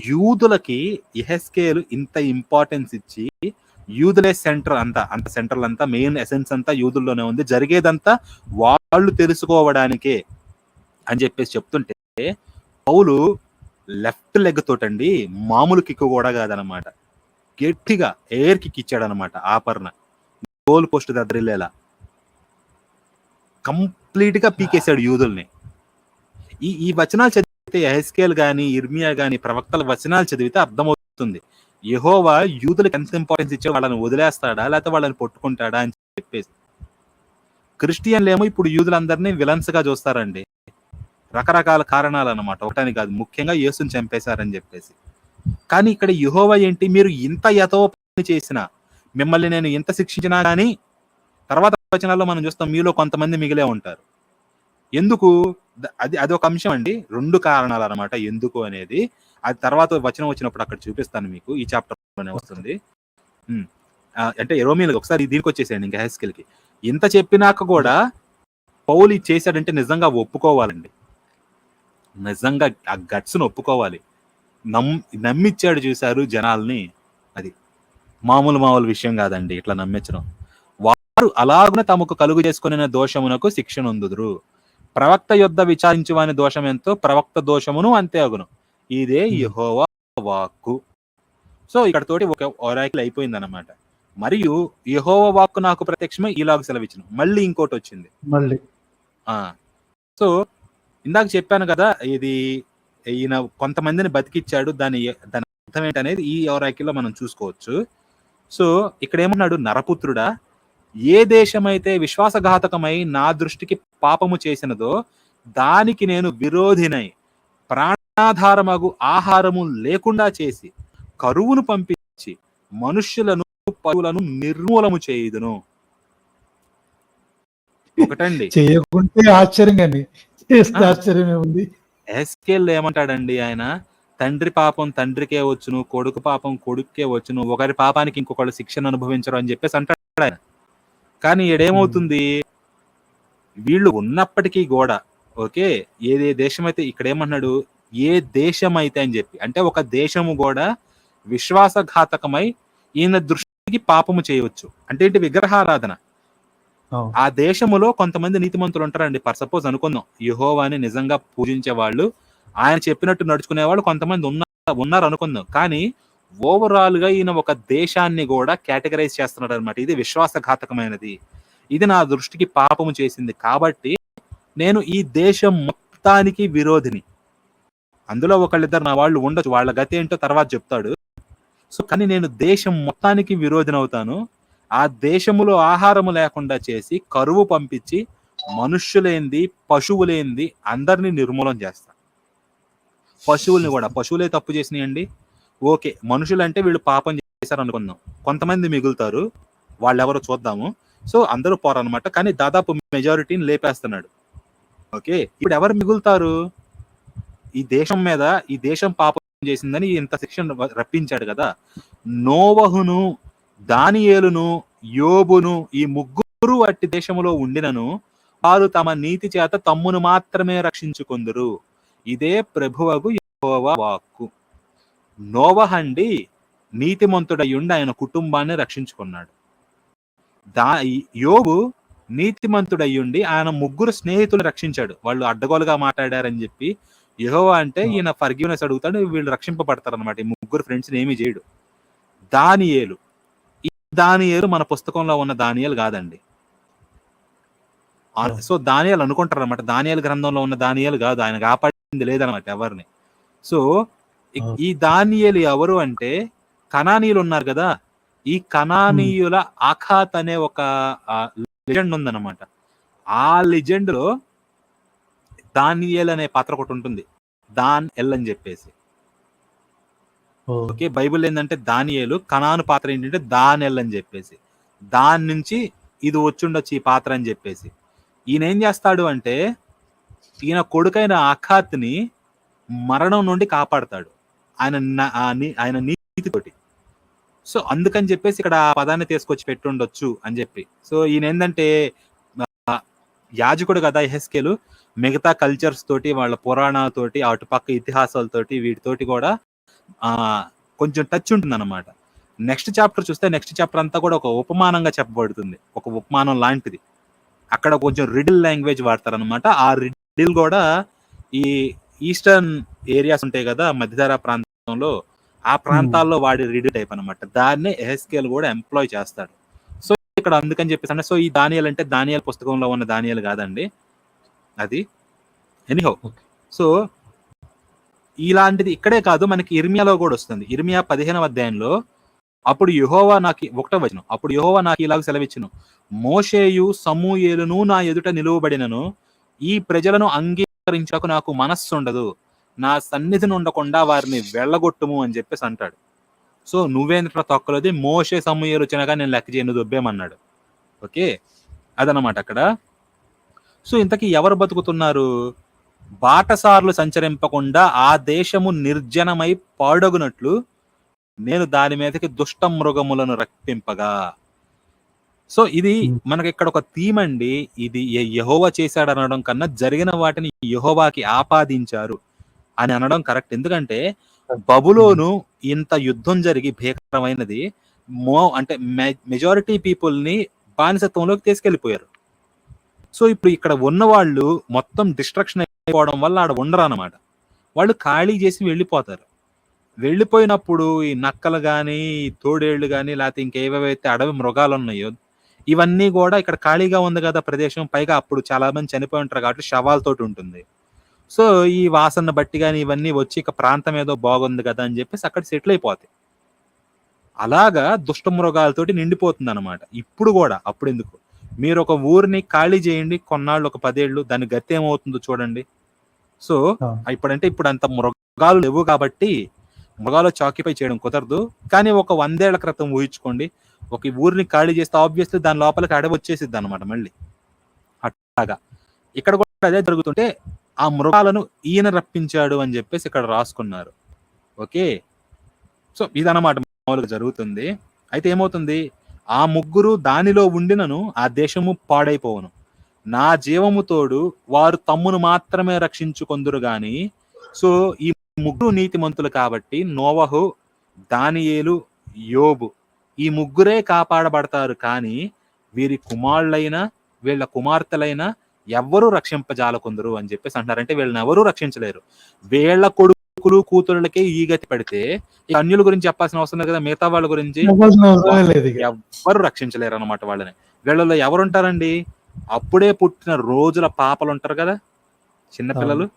యూదులకి యెహెజ్కేలు ఇంత ఇంపార్టెన్స్ ఇచ్చి, యూదులే సెంటర్ అంతా, సెంట్రల్ అంతా, మెయిన్ ఎసెన్స్ అంతా యూదుల్లోనే ఉంది, జరిగేదంతా వాళ్ళు తెలుసుకోవడానికే అని చెప్పేసి చెప్తుంటే, పౌలు లెఫ్ట్ లెగ్ తోటండి, మామూలు కిక్ కూడా కాదనమాట, గట్టిగా ఎయిర్ కిక్ ఇచ్చాడు అనమాట. ఆపర్ణ గోల్ పోస్ట్ దద్దరిల్లేలా కంప్లీట్ గా పీకేశాడు యూదుల్ని. ఈ వచనాలు చదివితే, యెహెజ్కేలు గాని ఇర్మియా గాని ప్రవక్తల వచనాలు చదివితే అర్థమవుతుంది యెహోవా యూదులకు ఎంత ఇంపార్టెన్స్ ఇచ్చా, వాళ్ళని వదిలేస్తాడా లేకపోతే వాళ్ళని పట్టుకుంటాడా అని చెప్పేసి. క్రిస్టియన్లు ఏమో ఇప్పుడు యూదులందరినీ విలన్స్ గా చూస్తారండి, రకరకాల కారణాలు అన్నమాట, ఒకటని కాదు, ముఖ్యంగా యేసుని చంపేశారని చెప్పేసి. కానీ ఇక్కడ యెహోవా ఏంటి? మీరు ఇంత యథో పని చేసినా, మిమ్మల్ని నేను ఇంత శిక్షించినా కానీ, తర్వాత వచనాల్లో మనం చూస్తాం మీలో కొంతమంది మిగిలే ఉంటారు. ఎందుకు? అది ఒక అంశం అండి. 2 కారణాలు అన్నమాట ఎందుకు అనేది. అది తర్వాత వచనం వచ్చినప్పుడు అక్కడ చూపిస్తాను మీకు ఈ చాప్టర్ లోనే వస్తుంది. అంటే ఎరోమీలకు ఒకసారి దీనికి వచ్చేసేయండి ఇంకా హెస్కెల్కి. ఇంత చెప్పినాక కూడా పౌలు ఇది చేశాడంటే నిజంగా ఒప్పుకోవాలండి. నిజంగా ఆ గట్స్ను ఒప్పుకోవాలి. నమ్మిచ్చాడు చూశారు జనాల్ని. అది మామూలు విషయం కాదండి ఇట్లా నమ్మించడం. వారు అలాగున తమకు కలుగు చేసుకుని దోషమునకు శిక్ష నొందుదురు. ప్రవక్త యొద్ద విచారించు వాని దోషం ఎంతో ప్రవక్త దోషమును అంతే అగును. ఇదే యెహోవా వాక్కు. సో ఇక్కడ తోటి ఒక ఒరాకిల్ అయిపోయింది అనమాట. మరియు యెహోవా వాక్కు నాకు ప్రత్యక్షమై ఇలాగ సెలవిచ్చును. మళ్ళీ ఇంకోటి వచ్చింది. మళ్ళీ సో ఇందాక చెప్పాను కదా, ఇది ఈయన కొంతమందిని బతికిచ్చాడు, దాని అర్థం ఏంటనేది ఈ ఒరాకిల్లో మనం చూసుకోవచ్చు. సో ఇక్కడ ఏమన్నాడు, నరపుత్రుడా, ఏ దేశమైతే విశ్వాసఘాతకమై నా దృష్టికి పాపము చేసినదో దానికి నేను విరోధినై ప్రాణాధారమగు ఆహారము లేకుండా చేసి కరువును పంపించి మనుష్యులను పశువులను నిర్మూలము చేయుదును. ఒకటండి, చేయకుంటే ఆశ్చర్యంగాని చేస్తే ఆశ్చర్యమే ఉంది. ఎస్కేల్ ఏమంటాడండి ఆయన, తండ్రి పాపం తండ్రికే వచ్చును, కొడుకు పాపం కొడుకే వచ్చును, ఒకరి పాపానికి ఇంకొకళ్ళు శిక్షను అనుభవించరు అని చెప్పేసి అంటాడు ఆయన. కానీ ఏడేమవుతుంది, వీళ్ళు ఉన్నప్పటికీ కూడా ఓకే, ఏదే దేశమైతే ఇక్కడ ఏమన్నాడు, ఏ దేశమైతే అని చెప్పి, అంటే ఒక దేశము కూడా విశ్వాసఘాతకమై ఈయన దృష్టికి పాపము చేయవచ్చు. అంటే ఏంటి, విగ్రహారాధన. ఆ దేశములో కొంతమంది నీతిమంతులు ఉంటారండి. ఫర్ సపోజ్ అనుకుందాం, యెహోవాని నిజంగా పూజించే వాళ్ళు, ఆయన చెప్పినట్టు నడుచుకునే వాళ్ళు కొంతమంది ఉన్నారు అనుకుందాం. కానీ ఓవరాల్ గా ఈయన ఒక దేశాన్ని కూడా కేటగరైజ్ చేస్తున్నాడు అనమాట. ఇది విశ్వాసఘాతకమైనది, ఇది నా దృష్టికి పాపము చేసింది, కాబట్టి నేను ఈ దేశం మొత్తానికి విరోధిని. అందులో ఒకళ్ళిద్దరు నా వాళ్ళు ఉండొచ్చు, వాళ్ళ గతి ఏంటో తర్వాత చెప్తాడు. సో కానీ నేను దేశం మొత్తానికి విరోధిని అవుతాను. ఆ దేశములో ఆహారము లేకుండా చేసి కరువు పంపించి మనుష్యులేంది పశువులేంది అందరినీ నిర్మూలన చేస్తా. పశువుల్ని కూడా, పశువులే తప్పు చేసినాయండి ఓకే, మనుషులు అంటే వీళ్ళు పాపం చేశారు అనుకుందాం, కొంతమంది మిగులుతారు, వాళ్ళెవరో చూద్దాము. సో అందరూ పోరనమాట, కానీ దాదాపు మెజారిటీని లేపేస్తున్నాడు. ఓకే, ఇప్పుడు ఎవరు మిగులుతారు, ఈ దేశం మీద, ఈ దేశం పాపం చేసిందని ఇంత శిక్షణ రప్పించాడు కదా. నోవహును, దానియేలును, యోబును, ఈ ముగ్గురు అట్టి దేశములో ఉండినను వారు తమ నీతి చేత తమ్మును మాత్రమే రక్షించుకొందురు. ఇదే ప్రభువగు యెహోవా వాక్కు. నోవహండి నీతిమంతుడయ్యుండి ఆయన కుటుంబాన్ని రక్షించుకున్నాడు. యోబు నీతిమంతుడయ్యుండి ఆయన ముగ్గురు స్నేహితులు రక్షించాడు. వాళ్ళు అడ్డగోలుగా మాట్లాడారని చెప్పి యెహోవా అంటే ఈయన ఫర్గివ్నెస్ అడుగుతాడు, వీళ్ళు రక్షింపబడతారు అనమాట. ఈ ముగ్గురు ఫ్రెండ్స్ని ఏమీ చేయడు. దానియేలు మన పుస్తకంలో ఉన్న దానియేలు కాదండి. సో దానియేలు అనుకుంటారు అనమాట, దానియేలు గ్రంథంలో ఉన్న దానియేలు కాదు, ఆయన కాపాడింది లేదనమాట ఎవరిని. సో ఈ దానియేలు ఎవరు అంటే, కనానీయులు ఉన్నారు కదా, ఈ కనానీయుల ఆఖాత్ అనే ఒక లెజెండ్ ఉందన్నమాట. ఆ లెజెండ్ లో దానియేలు అనే పాత్ర ఒకటి ఉంటుంది, దాన్ ఎల్ అని చెప్పేసి. ఓకే, బైబిల్ ఏంటంటే దానియేలు, కనాను పాత్ర ఏంటంటే దానెల్ అని చెప్పేసి. దాని నుంచి ఇది వచ్చుండొచ్చు ఈ పాత్ర అని చెప్పేసి. ఈయన ఏం చేస్తాడు అంటే, ఈయన కొడుకైన ఆఖాత్ని మరణం నుండి కాపాడతాడు ఆయన నీతితోటి. సో అందుకని చెప్పేసి ఇక్కడ ఆ పదాన్ని తీసుకొచ్చి పెట్టుండొచ్చు అని చెప్పి. సో ఈయన ఏంటంటే యాజకుడు కదా యెహెజ్కేలు, మిగతా కల్చర్స్ తోటి, వాళ్ళ పురాణాలతోటి, అటుపక్క ఇతిహాసాలతోటి, వీటితోటి కూడా కొంచెం టచ్ ఉంటుంది అనమాట. నెక్స్ట్ చాప్టర్ చూస్తే, నెక్స్ట్ చాప్టర్ అంతా కూడా ఒక ఉపమానంగా చెప్పబడుతుంది, ఒక ఉపమానం లాంటిది. అక్కడ కొంచెం రిడిల్ లాంగ్వేజ్ వాడతారనమాట. ఆ రిడిల్ కూడా ఈ ఈస్టర్న్ ఏరియాస్ ఉంటాయి కదా మధ్యధరా ప్రాంతంలో, ఆ ప్రాంతాల్లో వాడి రిడిల్ టైప్ అనమాట. దాన్నే యెహెజ్కేలు కూడా ఎంప్లాయ్ చేస్తాడు. సో ఇక్కడ అందుకని చెప్పేసి అంటే, సో ఈ దానియేలు అంటే దానియేలు పుస్తకంలో ఉన్న దానియేలు కాదండి అది. ఎనీహౌ, సో ఇలాంటిది ఇక్కడే కాదు, మనకి ఇర్మియాలో కూడా వస్తుంది. ఇర్మియా 15వ అధ్యాయంలో, అప్పుడు యెహోవా నాకు 1వ వచనం, అప్పుడు యెహోవా నాకు ఇలాగ సెలవిచ్చును, మోషేయు సమూయేలును నా ఎదుట నిలువబడినను ఈ ప్రజలను అంగీకరించకు నాకు మనస్సు ఉండదు, నా సన్నిధిని ఉండకుండా వారిని వెళ్ళగొట్టుము అని చెప్పేసి అంటాడు. సో నువ్వేంద్ర తొక్కలది, మోషే సమూయేలు వచ్చినాగా నేను లెక్క చేయను దొబ్బేమన్నాడు. ఓకే, అదనమాట అక్కడ. సో ఇంతకీ ఎవరు బతుకుతున్నారు, బాటసార్లు సంచరింపకుండా ఆ దేశము నిర్జనమై పాడగునట్లు నేను దాని మీదకి దుష్ట మృగములను రప్పింపగా. సో ఇది మనకి ఇక్కడ ఒక థీమ్ అండి. ఇది యెహోవా చేశాడు అనడం కన్నా జరిగిన వాటిని యెహోవాకి ఆపాదించారు అని అనడం కరెక్ట్. ఎందుకంటే బబులోను ఇంత యుద్ధం జరిగి భీకరమైనది అంటే మెజారిటీ పీపుల్ ని బానిసత్వంలోకి తీసుకెళ్లిపోయారు. సో ఇప్పుడు ఇక్కడ ఉన్న వాళ్ళు మొత్తం డిస్ట్రక్షన్ అయిపోవడం వల్ల ఆడ ఉండరు అన్నమాట. వాళ్ళు ఖాళీ చేసి వెళ్ళిపోతారు. వెళ్ళిపోయినప్పుడు ఈ నక్కలు గాని, తోడేళ్లు గాని, లేకపోతే ఇంకేవేవైతే అడవి మృగాలు ఉన్నాయో ఇవన్నీ కూడా ఇక్కడ ఖాళీగా ఉంది కదా ప్రదేశం. పైగా అప్పుడు చాలా మంది చనిపోయి ఉంటారు కాబట్టి శవాలతోటి ఉంటుంది. సో ఈ వాసన బట్టి కానీ ఇవన్నీ వచ్చి ఇక ప్రాంతం ఏదో బాగుంది కదా అని చెప్పేసి అక్కడ సెటిల్ అయిపోతాయి. అలాగా దుష్ట మృగాలతోటి నిండిపోతుంది అనమాట. ఇప్పుడు కూడా అప్పుడు ఎందుకు, మీరు ఒక ఊరిని ఖాళీ చేయండి కొన్నాళ్ళు, ఒక 10 ఏళ్ళు, దాని గతి ఏమవుతుందో చూడండి. సో ఇప్పుడంటే ఇప్పుడు అంత మృగాలు లేవు కాబట్టి మృగాలు చాక్యుపై చేయడం కుదరదు. కానీ ఒక 100 ఏళ్ల క్రితం ఊహించుకోండి, ఒక ఊరిని ఖాళీ చేస్తే ఆబ్వియస్లీ దాని లోపలికి అడవి వచ్చేసిద్ది అనమాట మళ్ళీ. అట్లాగా ఇక్కడ కూడా అదే జరుగుతుంటే ఆ మృగాలను ఈయన రప్పించాడు అని చెప్పేసి ఇక్కడ రాసుకున్నారు. ఓకే, సో ఇదన్నమాట మామూలుగా జరుగుతుంది. అయితే ఏమవుతుంది, ఆ ముగ్గురు దానిలో ఉండినను ఆ దేశము పాడైపోవును, నా జీవము తోడు వారు తమ్మును మాత్రమే రక్షించుకొందురు గాని. సో ఈ ముగ్గురు నీతిమంతులు కాబట్టి నోవహు, దానియేలు, యోబు ఈ ముగ్గురే కాపాడబడతారు. కానీ వీరి కుమారులైనా వీళ్ళ కుమార్తెలైనా ఎవ్వరూ రక్షింపజాలకుందరు అని చెప్పేసి అంటున్నారు. అంటే వీళ్ళని ఎవరూ రక్షించలేరు. వీళ్ళ కొడుకులు కూతుళ్ళకే ఈ గతి పడితే ఈ అన్యుల గురించి చెప్పాల్సిన అవసరం లేదు కదా. మిగతా వాళ్ళ గురించి ఎవ్వరు రక్షించలేరు అనమాట. వాళ్ళని వీళ్ళలో ఎవరుంటారండి, అప్పుడే పుట్టిన రోజుల పాపలు ఉంటారు కదా, చిన్నపిల్లలు.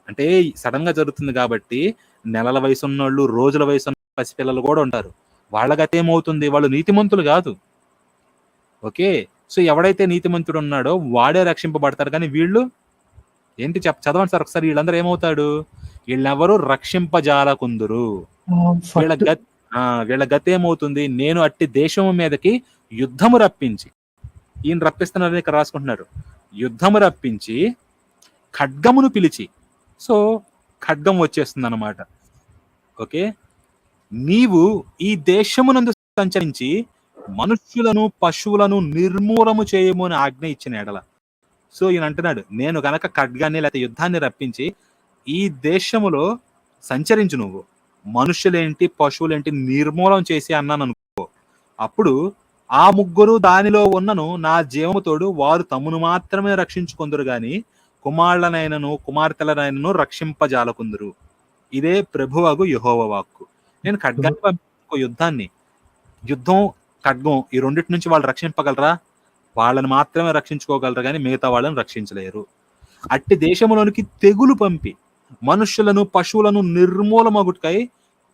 అంటే సడన్ గా జరుగుతుంది కాబట్టి నెలల వయసు ఉన్నోళ్ళు, రోజుల వయసు ఉన్న పసిపిల్లలు కూడా ఉంటారు. వాళ్ళ గతి ఏమవుతుంది, వాళ్ళు నీతిమంతులు కాదు. ఓకే, సో ఎవడైతే నీతిమంతుడు ఉన్నాడో వాడే రక్షింపబడతారు. కానీ వీళ్ళు ఏంటి చదవండి సార్ ఒకసారి. వీళ్ళందరూ ఏమవుతాడు, వీళ్ళెవరూ రక్షింపజాలకుందురు. వీళ్ళ గతి ఏమవుతుంది, నేను అట్టి దేశము మీదకి యుద్ధము రప్పించి, ఈయన రప్పిస్తున్నారని ఇక్కడ రాసుకుంటున్నారు, యుద్ధము రప్పించి ఖడ్గమును పిలిచి. సో ఖడ్గం వచ్చేస్తుంది అన్నమాట. ఓకే, నీవు ఈ దేశమునందు సంచరించి మనుష్యులను పశువులను నిర్మూలము చేయము అని ఆజ్ఞ ఇచ్చిన ఎడల. సో ఈయన అంటున్నాడు, నేను గనక ఖడ్గాన్ని లేకపోతే యుద్ధాన్ని రప్పించి ఈ దేశములో సంచరించు, నువ్వు మనుష్యులేంటి పశువులేంటి నిర్మూలం చేసి అన్నాను అనుకో, అప్పుడు ఆ ముగ్గురు దానిలో ఉన్నను నా జీవముతోడు వారు తమను మాత్రమే రక్షించుకుందరు గాని కుమారులనైనను కుమార్తెలనైనను రక్షింపజాలకుందరు. ఇదే ప్రభువగు యెహోవా వాక్కు. నేను ఖడ్గాన్ని పంపించుకో, యుద్ధం ఖడ్గం ఈ రెండింటి నుంచి వాళ్ళు రక్షింపగలరా? వాళ్ళని మాత్రమే రక్షించుకోగలరు కానీ మిగతా వాళ్ళని రక్షించలేరు. అట్టి దేశంలోనికి తెగులు పంపి మనుష్యులను పశువులను నిర్మూలమగుటకై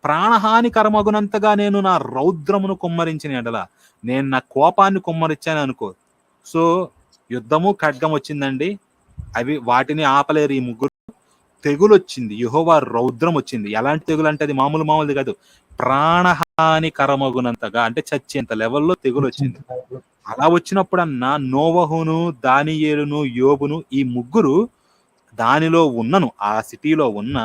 ప్రాణహానికరమగునంతగా నేను నా రౌద్రమును కుమ్మరించిన ఎడల, నేను నా కోపాన్ని కుమ్మరించాను అనుకో. సో యుద్ధము ఖడ్గం వచ్చిందండి, అవి వాటిని ఆపలేరు ఈ ముగ్గురు. తెగులు వచ్చింది, యెహోవా రౌద్రం వచ్చింది. ఎలాంటి తెగులు అంటే అది మామూలుది కాదు, ప్రాణహానికరమగునంతగా, అంటే చచ్చేంత లెవెల్లో తెగులు వచ్చింది. అలా వచ్చినప్పుడన్నా నోవహును, దానియేలును, యోబును ఈ ముగ్గురు దానిలో ఉన్నను, ఆ సిటీలో ఉన్న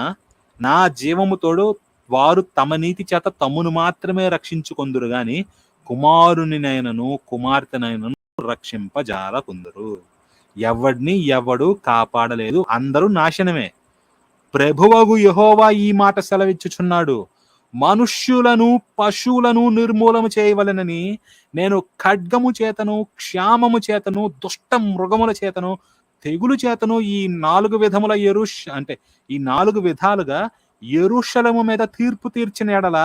నా జీవముతోడు వారు తమ నీతి చేత తమ్మును మాత్రమే రక్షించుకొందురు గాని కుమారునినైనను కుమార్తెనైనను రక్షింపజాలకుందరు. ఎవడిని ఎవడు కాపాడలేదు, అందరూ నాశనమే. ప్రభువగు యెహోవా ఈ మాట సెలవిచ్చుచున్నాడు, మనుష్యులను పశువులను నిర్మూలము చేయవలెనని నేను ఖడ్గము చేతను, క్షామము చేతను, దుష్ట మృగముల చేతను, తెగులు చేతను ఈ 4 విధముల ఈ 4 విధాలుగా యెరూషలేము మీద తీర్పు తీర్చిన ఎడల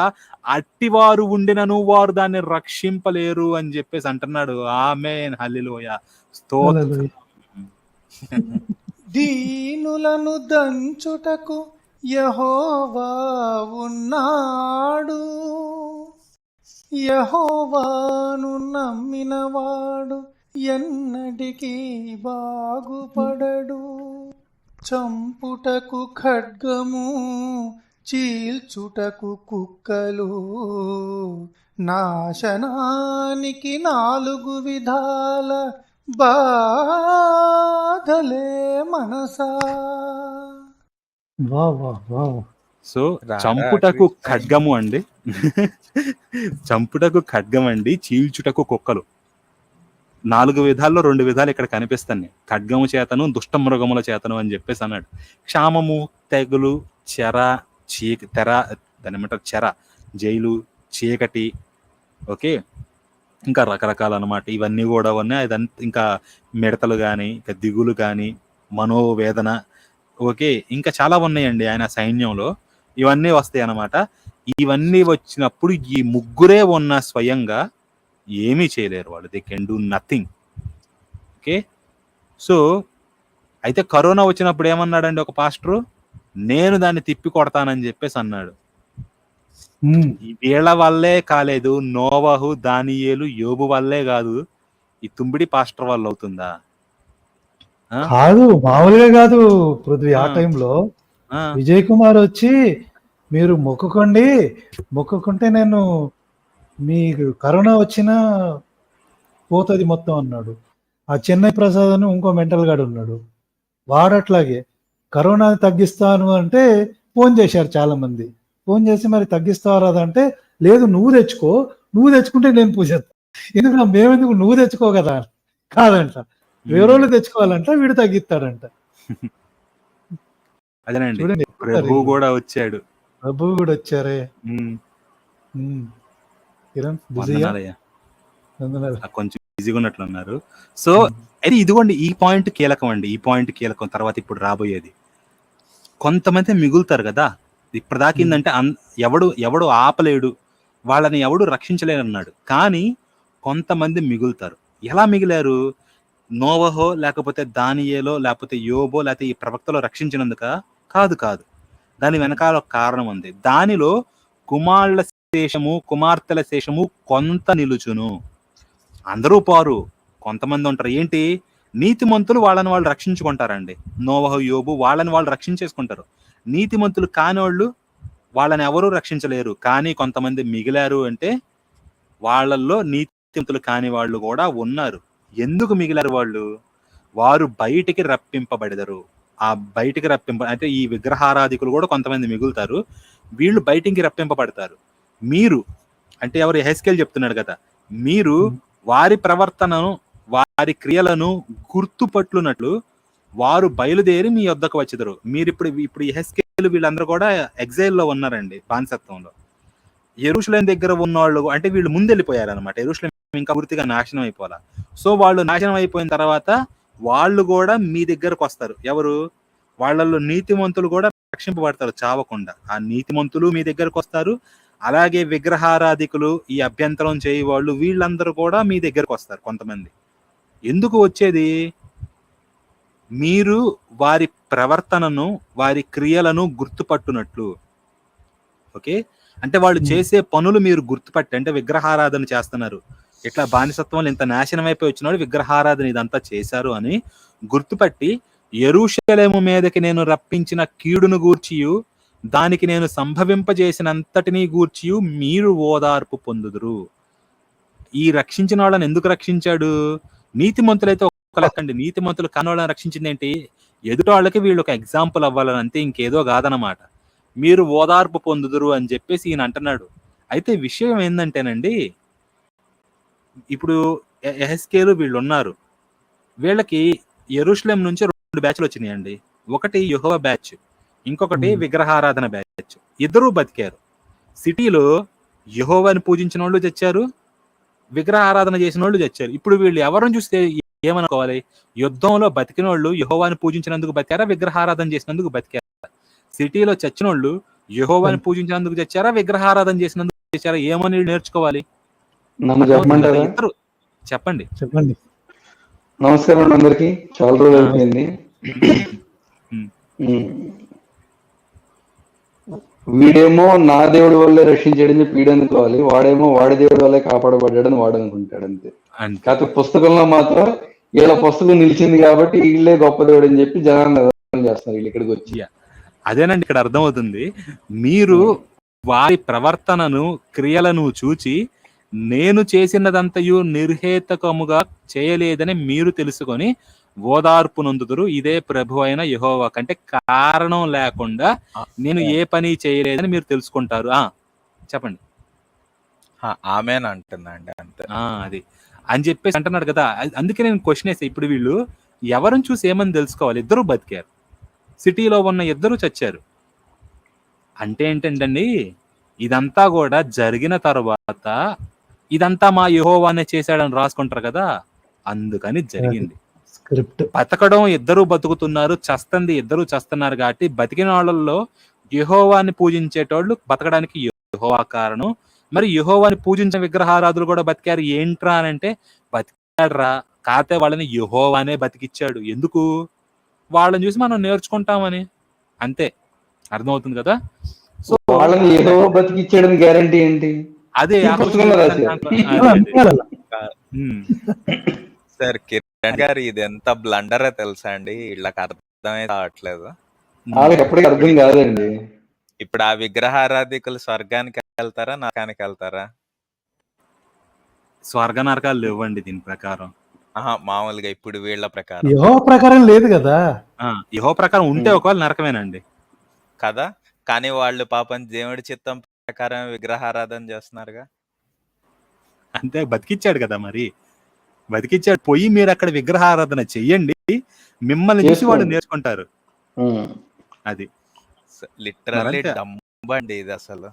అట్టివారు ఉండినను వారు దాన్ని రక్షింపలేరు అని చెప్పేసి అంటున్నాడు. ఆమేన్, హల్లెలూయా, స్తోత్రం. దీనులను దంచుటకు యెహోవా ఉన్నాడు, యెహోవాను నమ్మినవాడు ఎన్నటికీ బాగుపడడు. చంపుటకు ఖడ్గము, చీల్చుటకు కుక్కలు, నాశనానికి 4 విధాల బాధలే మనసా. Wow wow wow. సో రారా చంపుటకు కృష్ణ. ఖడ్గము అండి. చంపుటకు ఖడ్గం అండి, చీల్చుటకు కుక్కలు. 4 విధాల్లో 2 విధాలు ఇక్కడ కనిపిస్తాయి. ఖడ్గము చేతను, దుష్ట మృగముల చేతను అని చెప్పేసి అన్నాడు. క్షామము, తెగులు, తెర, దాని ఏమంటారు, చెర, జైలు, చీకటి, ఓకే, ఇంకా రకరకాల అన్నమాట. ఇవన్నీ కూడా ఉన్నాయి. అదంతా ఇంకా మిడతలు కానీ, ఇంకా దిగులు కానీ, మనోవేదన, ఓకే, ఇంకా చాలా ఉన్నాయండి ఆయన సైన్యంలో. ఇవన్నీ వస్తాయి అన్నమాట. ఇవన్నీ వచ్చినప్పుడు ఈ ముగ్గురే ఉన్న స్వయంగా ఏమీ చేయలేరు వాళ్ళు. They can do nothing. Okay, so అయితే కరోనా వచ్చినప్పుడు ఏమన్నాడండి ఒక పాస్టరు, నేను దాన్ని తిప్పి కొడతానని చెప్పేసి అన్నాడు. వీళ్ళ వల్లే కాలేదు, నోవహు, దానియేలు, యోబు వల్లే కాదు, ఈ తుంబిడి పాస్టర్ వల్ల అవుతుందా? కాదు, మామూలుగా కాదు పృథ్వీ. ఆ టైంలో విజయ్ కుమార్ వచ్చి మీరు మొక్కుకుంటే నేను మీకు కరోనా వచ్చినా పోతుంది మొత్తం అన్నాడు. ఆ చెన్నై ప్రసాద్ అని ఇంకో మెంటల్ గాడు ఉన్నాడు, వాడట్లాగే కరోనా తగ్గిస్తాను అంటే ఫోన్ చేశారు చాలా మంది. ఫోన్ చేసి మరి తగ్గిస్తావా అంటే, లేదు నువ్వు తెచ్చుకుంటే నేను పూజేస్తా. ఎందుకంటే మేమెందుకు, నువ్వు తెచ్చుకో కదా. కాదంట, వేరేళ్ళు తెచ్చుకోవాలంట, వీడు తగ్గిస్తాడంట. అదేనండి, చూడండి, ప్రభు కూడా వచ్చాడు. ప్రభు కూడా వచ్చారే. కిరణ్ బిజీయా? కొంచెం బిజీగా ఉన్నట్లున్నారు. సో అయితే ఇదిగోండి, ఈ పాయింట్ కీలకం అండి. ఈ పాయింట్ కీలకం తర్వాత ఇప్పుడు రాబోయేది. కొంతమంది మిగులుతారు కదా, ఇప్పటిదాకా ఏంటంటే ఎవడు ఆపలేడు, వాళ్ళని ఎవడు రక్షించలేడు అన్నాడు. కానీ కొంతమంది మిగులుతారు. ఎలా మిగిలారు? నోవహో, లేకపోతే దానియేలో, లేకపోతే యోబో, లేకపోతే ఈ ప్రవక్తలో రక్షించినందుక? కాదు. దాని వెనకాల ఒక కారణం ఉంది. దానిలో కుమార్తెల శేషము కొంత నిలుచును. అందరూ పారు, కొంతమంది ఉంటారు. ఏంటి? నీతిమంతులు వాళ్ళని వాళ్ళు రక్షించుకుంటారండి. నోవహు, యోబు వాళ్ళని వాళ్ళు రక్షించేసుకుంటారు. నీతిమంతులు కానివాళ్ళు వాళ్ళని ఎవరూ రక్షించలేరు. కానీ కొంతమంది మిగిలారు అంటే వాళ్ళల్లో నీతిమంతులు కాని వాళ్ళు కూడా ఉన్నారు. ఎందుకు మిగిలారు వాళ్ళు? వారు బయటికి రప్పింపబడెదరు. ఆ బయటికి అంటే ఈ విగ్రహారాధికులు కూడా కొంతమంది మిగులుతారు, వీళ్ళు బయటికి రప్పింపబడతారు. మీరు అంటే ఎవరు? యెహెజ్కేలు చెప్తున్నాడు కదా, మీరు వారి ప్రవర్తనను, వారి క్రియలను గుర్తుపట్లునట్లు వారు బయలుదేరి మీ యొద్దకు వచ్చెదరు. మీరు ఇప్పుడు యెహెజ్కేలు వీళ్ళందరూ కూడా ఎగ్జైల్లో ఉన్నారండి, బానిసత్వంలో. యెరూషలేము దగ్గర ఉన్న వాళ్ళు అంటే వీళ్ళు ముందెళ్ళిపోయారు అనమాట. యెరూషలేము ఇంకా పూర్తిగా నాశనం అయిపోవాలా. సో వాళ్ళు నాశనం అయిపోయిన తర్వాత వాళ్ళు కూడా మీ దగ్గరకు వస్తారు. ఎవరు? వాళ్ళల్లో నీతిమంతులు కూడా రక్షింపబడతారు చావకుండా. ఆ నీతిమంతులు మీ దగ్గరకు వస్తారు. అలాగే విగ్రహారాధికులు, ఈ అభ్యంతరం చేయవాళ్ళు, వీళ్ళందరూ కూడా మీ దగ్గరకు వస్తారు కొంతమంది. ఎందుకు వచ్చేది? మీరు వారి ప్రవర్తనను, వారి క్రియలను గుర్తుపట్టునట్లు. ఓకే, అంటే వాళ్ళు చేసే పనులు మీరు గుర్తుపట్టి, అంటే విగ్రహారాధన చేస్తున్నారు, ఇట్లా బానిసత్వంలో ఇంత నాశనం అయిపోయి వచ్చినాడు, విగ్రహారాధన ఇదంతా చేశారు అని గుర్తుపట్టి, యెరూషలేము మీదకి నేను రప్పించిన కీడును గూర్చియు దానికి నేను సంభవింపజేసినంతటినీ గూర్చియు మీరు ఓదార్పు పొందుదురు. ఈ రక్షించిన వాళ్ళని ఎందుకు రక్షించాడు? నీతిమంతులైతే ఒక లెక్కండి, నీతిమంతులు కాని వాళ్ళని రక్షించింది ఏంటి? ఎదుటి వాళ్ళకి వీళ్ళు ఒక ఎగ్జాంపుల్ అవ్వాలని, అంతే, ఇంకేదో కాదనమాట. మీరు ఓదార్పు పొందుదురు అని చెప్పేసి ఈయన అంటున్నాడు. అయితే విషయం ఏంటంటేనండి, ఇప్పుడు యెహెజ్కేలు వీళ్ళు ఉన్నారు, వీళ్ళకి యెరూషలేం నుంచి 2 బ్యాచ్లు వచ్చినాయండి. ఒకటి యెహోవా బ్యాచ్, ఇంకొకటి విగ్రహారాధన బ్యాచ్. ఇద్దరూ బతికారు. సిటీలో యెహోవాని పూజించిన వాళ్ళు చచ్చారు, విగ్రహారాధన చేసిన వాళ్ళు చచ్చారు. ఇప్పుడు వీళ్ళు ఎవరిని చూస్తే ఏమనుకోవాలి? యుద్ధంలో బతికిన వాళ్ళు యెహోవాని పూజించినందుకు బతికారా, విగ్రహారాధన చేసినందుకు బతికారా? సిటీలో చచ్చిన వాళ్ళు యెహోవాని పూజించినందుకు చచ్చారా, విగ్రహారాధన చేసినందుకు చచ్చారా? ఏమని నేర్చుకోవాలి? ఇద్దరు చెప్పండి. నమస్కారం అందరికి, చాలా రోజులు అయిపోయింది. వీడేమో నా దేవుడి వల్లే రక్షించాడని వీడు అనుకోవాలి, వాడేమో వాడి దేవుడి వల్లే కాపాడబడ్డాడని వాడు అనుకుంటాడు, అంతే. కాకపోతే పుస్తకంలో మాత్రం వీళ్ళ పుస్తకం నిలిచింది కాబట్టి వీళ్ళే గొప్ప దేవుడు అని చెప్పి జనాన్ని చేస్తున్నారు వీళ్ళు ఇక్కడికి వచ్చి. అదేనండి ఇక్కడ అర్థమవుతుంది. మీరు వారి ప్రవర్తనను, క్రియలను చూచి నేను చేసినదంతయు నిర్హేతకముగా చేయలేదని మీరు తెలుసుకొని ఓదార్పు నొందుదురు, ఇదే ప్రభు అయిన యెహోవా కంటే కారణం లేకుండా నేను ఏ పని చేయలేదని మీరు తెలుసుకుంటారు. చెప్పండి. ఆమెన్ అంటుందండి అంతే. అది అని చెప్పేసి అంటున్నాడు కదా. అందుకే నేను క్వశ్చన్ వేసా, ఇప్పుడు వీళ్ళు ఎవరిని చూసి ఏమని తెలుసుకోవాలి? ఇద్దరు బతికారు, సిటీలో ఉన్న ఇద్దరు చచ్చారు. అంటే ఏంటండి, ఇదంతా కూడా జరిగిన తర్వాత ఇదంతా మా యెహోవానే చేశాడని రాసుకుంటారు కదా, అందుకని జరిగింది. స్క్రిప్ట్. బతకడం ఇద్దరు బతుకుతున్నారు, చస్తంది ఇద్దరు చస్తున్నారు కాబట్టి బతికిన వాళ్ళల్లో యెహోవాని పూజించేటోళ్ళు బతకడానికి యెహోవా కారణం. మరి యెహోవాని పూజించిన విగ్రహారాధులు కూడా బతికారు. ఏంట్రా అని అంటే, బతికాడ్రా, కాతే వాళ్ళని యెహోవానే బతికిచ్చాడు. ఎందుకు? వాళ్ళని చూసి మనం నేర్చుకుంటామని. అంతే, అర్థమవుతుంది కదా. సో వాళ్ళని ఏదో బతికిచ్చాడని గ్యారంటీ ఏంటి? అదే సార్ కిరణ్ గారు, ఇది ఎంత బ్లండరే తెలుసా అండి, వీళ్ళకి అర్థమే కావట్లేదు. వాళ్ళకి ఎప్పటికీ అర్థం కాదండి. ఇప్పుడు ఆ విగ్రహారాధికులు స్వర్గానికి వెళ్తారా, నరకానికి వెళ్తారా? స్వర్గ నరకాలు లేవండి దీని ప్రకారం. మామూలుగా ఇప్పుడు వీళ్ళ ప్రకారం యెహోవా ప్రకారం లేదు కదా. యెహోవా ప్రకారం ఉంటే ఒకవేళ నరకమేనండి కదా. కానీ వాళ్ళు పాపం దేవుడి చిత్తం ప్రకారం విగ్రహారాధన చేస్తున్నారుగా. అంతే, బతికిచ్చాడు కదా, మరి బతికిచ్చాడు. పోయి మీరు అక్కడ విగ్రహారాధన చెయ్యండి, మిమ్మల్ని చూసి వాళ్ళు నేర్చుకుంటారు. అది లిటరల్లీ డంబండి ఇది అసలు.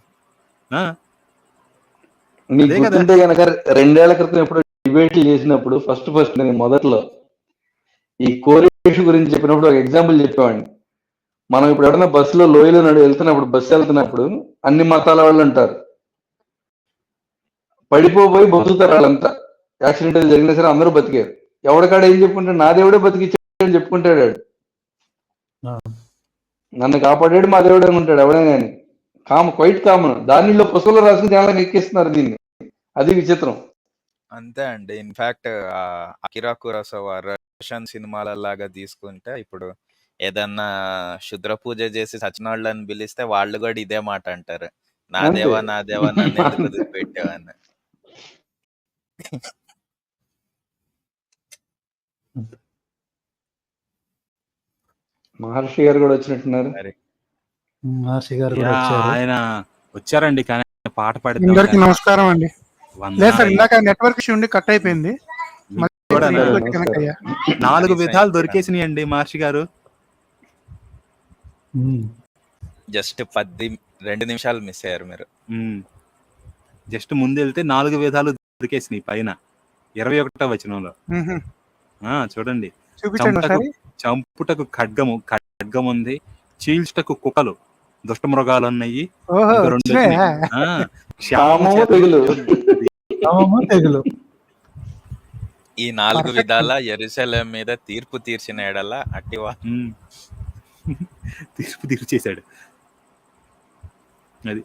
మీకు గుర్తుంటే కనుక 2 ఏళ్ల క్రితం ఎప్పుడు డిబేట్లు చేసినప్పుడు ఫస్ట్ నేను మొదట్లో ఈ కోరిలేషన్ గురించి చెప్పినప్పుడు ఒక ఎగ్జాంపుల్ చెప్పేవాడిని. మనం ఇప్పుడు ఎవరైనా బస్సులో లోయలో వెళ్తున్నప్పుడు, బస్సు వెళ్తున్నప్పుడు అన్ని మతాల వాళ్ళు ఉంటారు, పడిపోయి బతుకుతారు. వాళ్ళంతా యాక్సిడెంట్ జరిగినా సరే అందరూ బతికారు. ఎవరికాడ ఏం చెప్పుకుంటాడు? నా దేవుడే బతికిచ్చాడని చెప్పుకుంటాడు. నన్ను కాపాడాడు మా దేవుడే ఉంటాడు ఎవడైనా కానీ. Quite common. దానిలో పుస్తకంలో రాసుకుని జనాలకు ఎక్కిస్తున్నారు దీన్ని. అది విచిత్రం. అంతే అండి. ఇన్ఫాక్ట్ అకిరా కురోసావా రష్యన్ సినిమాలలాగా తీసుకుంటే, ఇప్పుడు ఏదన్నా శుద్ర పూజ చేసి సచినాళ్ళని పిలిస్తే వాళ్ళు కూడా ఇదే మాట అంటారు, నా దేవా నన్ను ఎందుకు వదిలిపెట్టావని. మహర్షి గారు కూడా వచ్చినట్టున్నారు. మహర్షి గారు ఆయన వచ్చారండి, కానీ పాట పాడి. అందరికి నమస్కారం అండి. లేదు సార్, ఇందాక నెట్వర్క్ ఇష్యూ ఉండి కట్ అయిపోయింది. 4 విధాలు దొరికేసినాయండి మహర్షి గారు. జస్ట్ 2 నిమిషాలు మిస్ అయ్యారు మీరు. జస్ట్ ముందు వెళ్తే 4 విధాలు దొరికేసినాయి పైన 21వ వచనంలో. చూడండి, చంపుటకు ఖడ్గం ఉంది, చీల్చుటకు కుక్కలు, దుష్ట మృగాలు ఉన్నాయి, తెగులు. ఈ 4 విధాల యెరూషలేము మీద తీర్పు తీర్చిన ఎడల అట్టివా తీర్పు తీర్చేశాడు. అది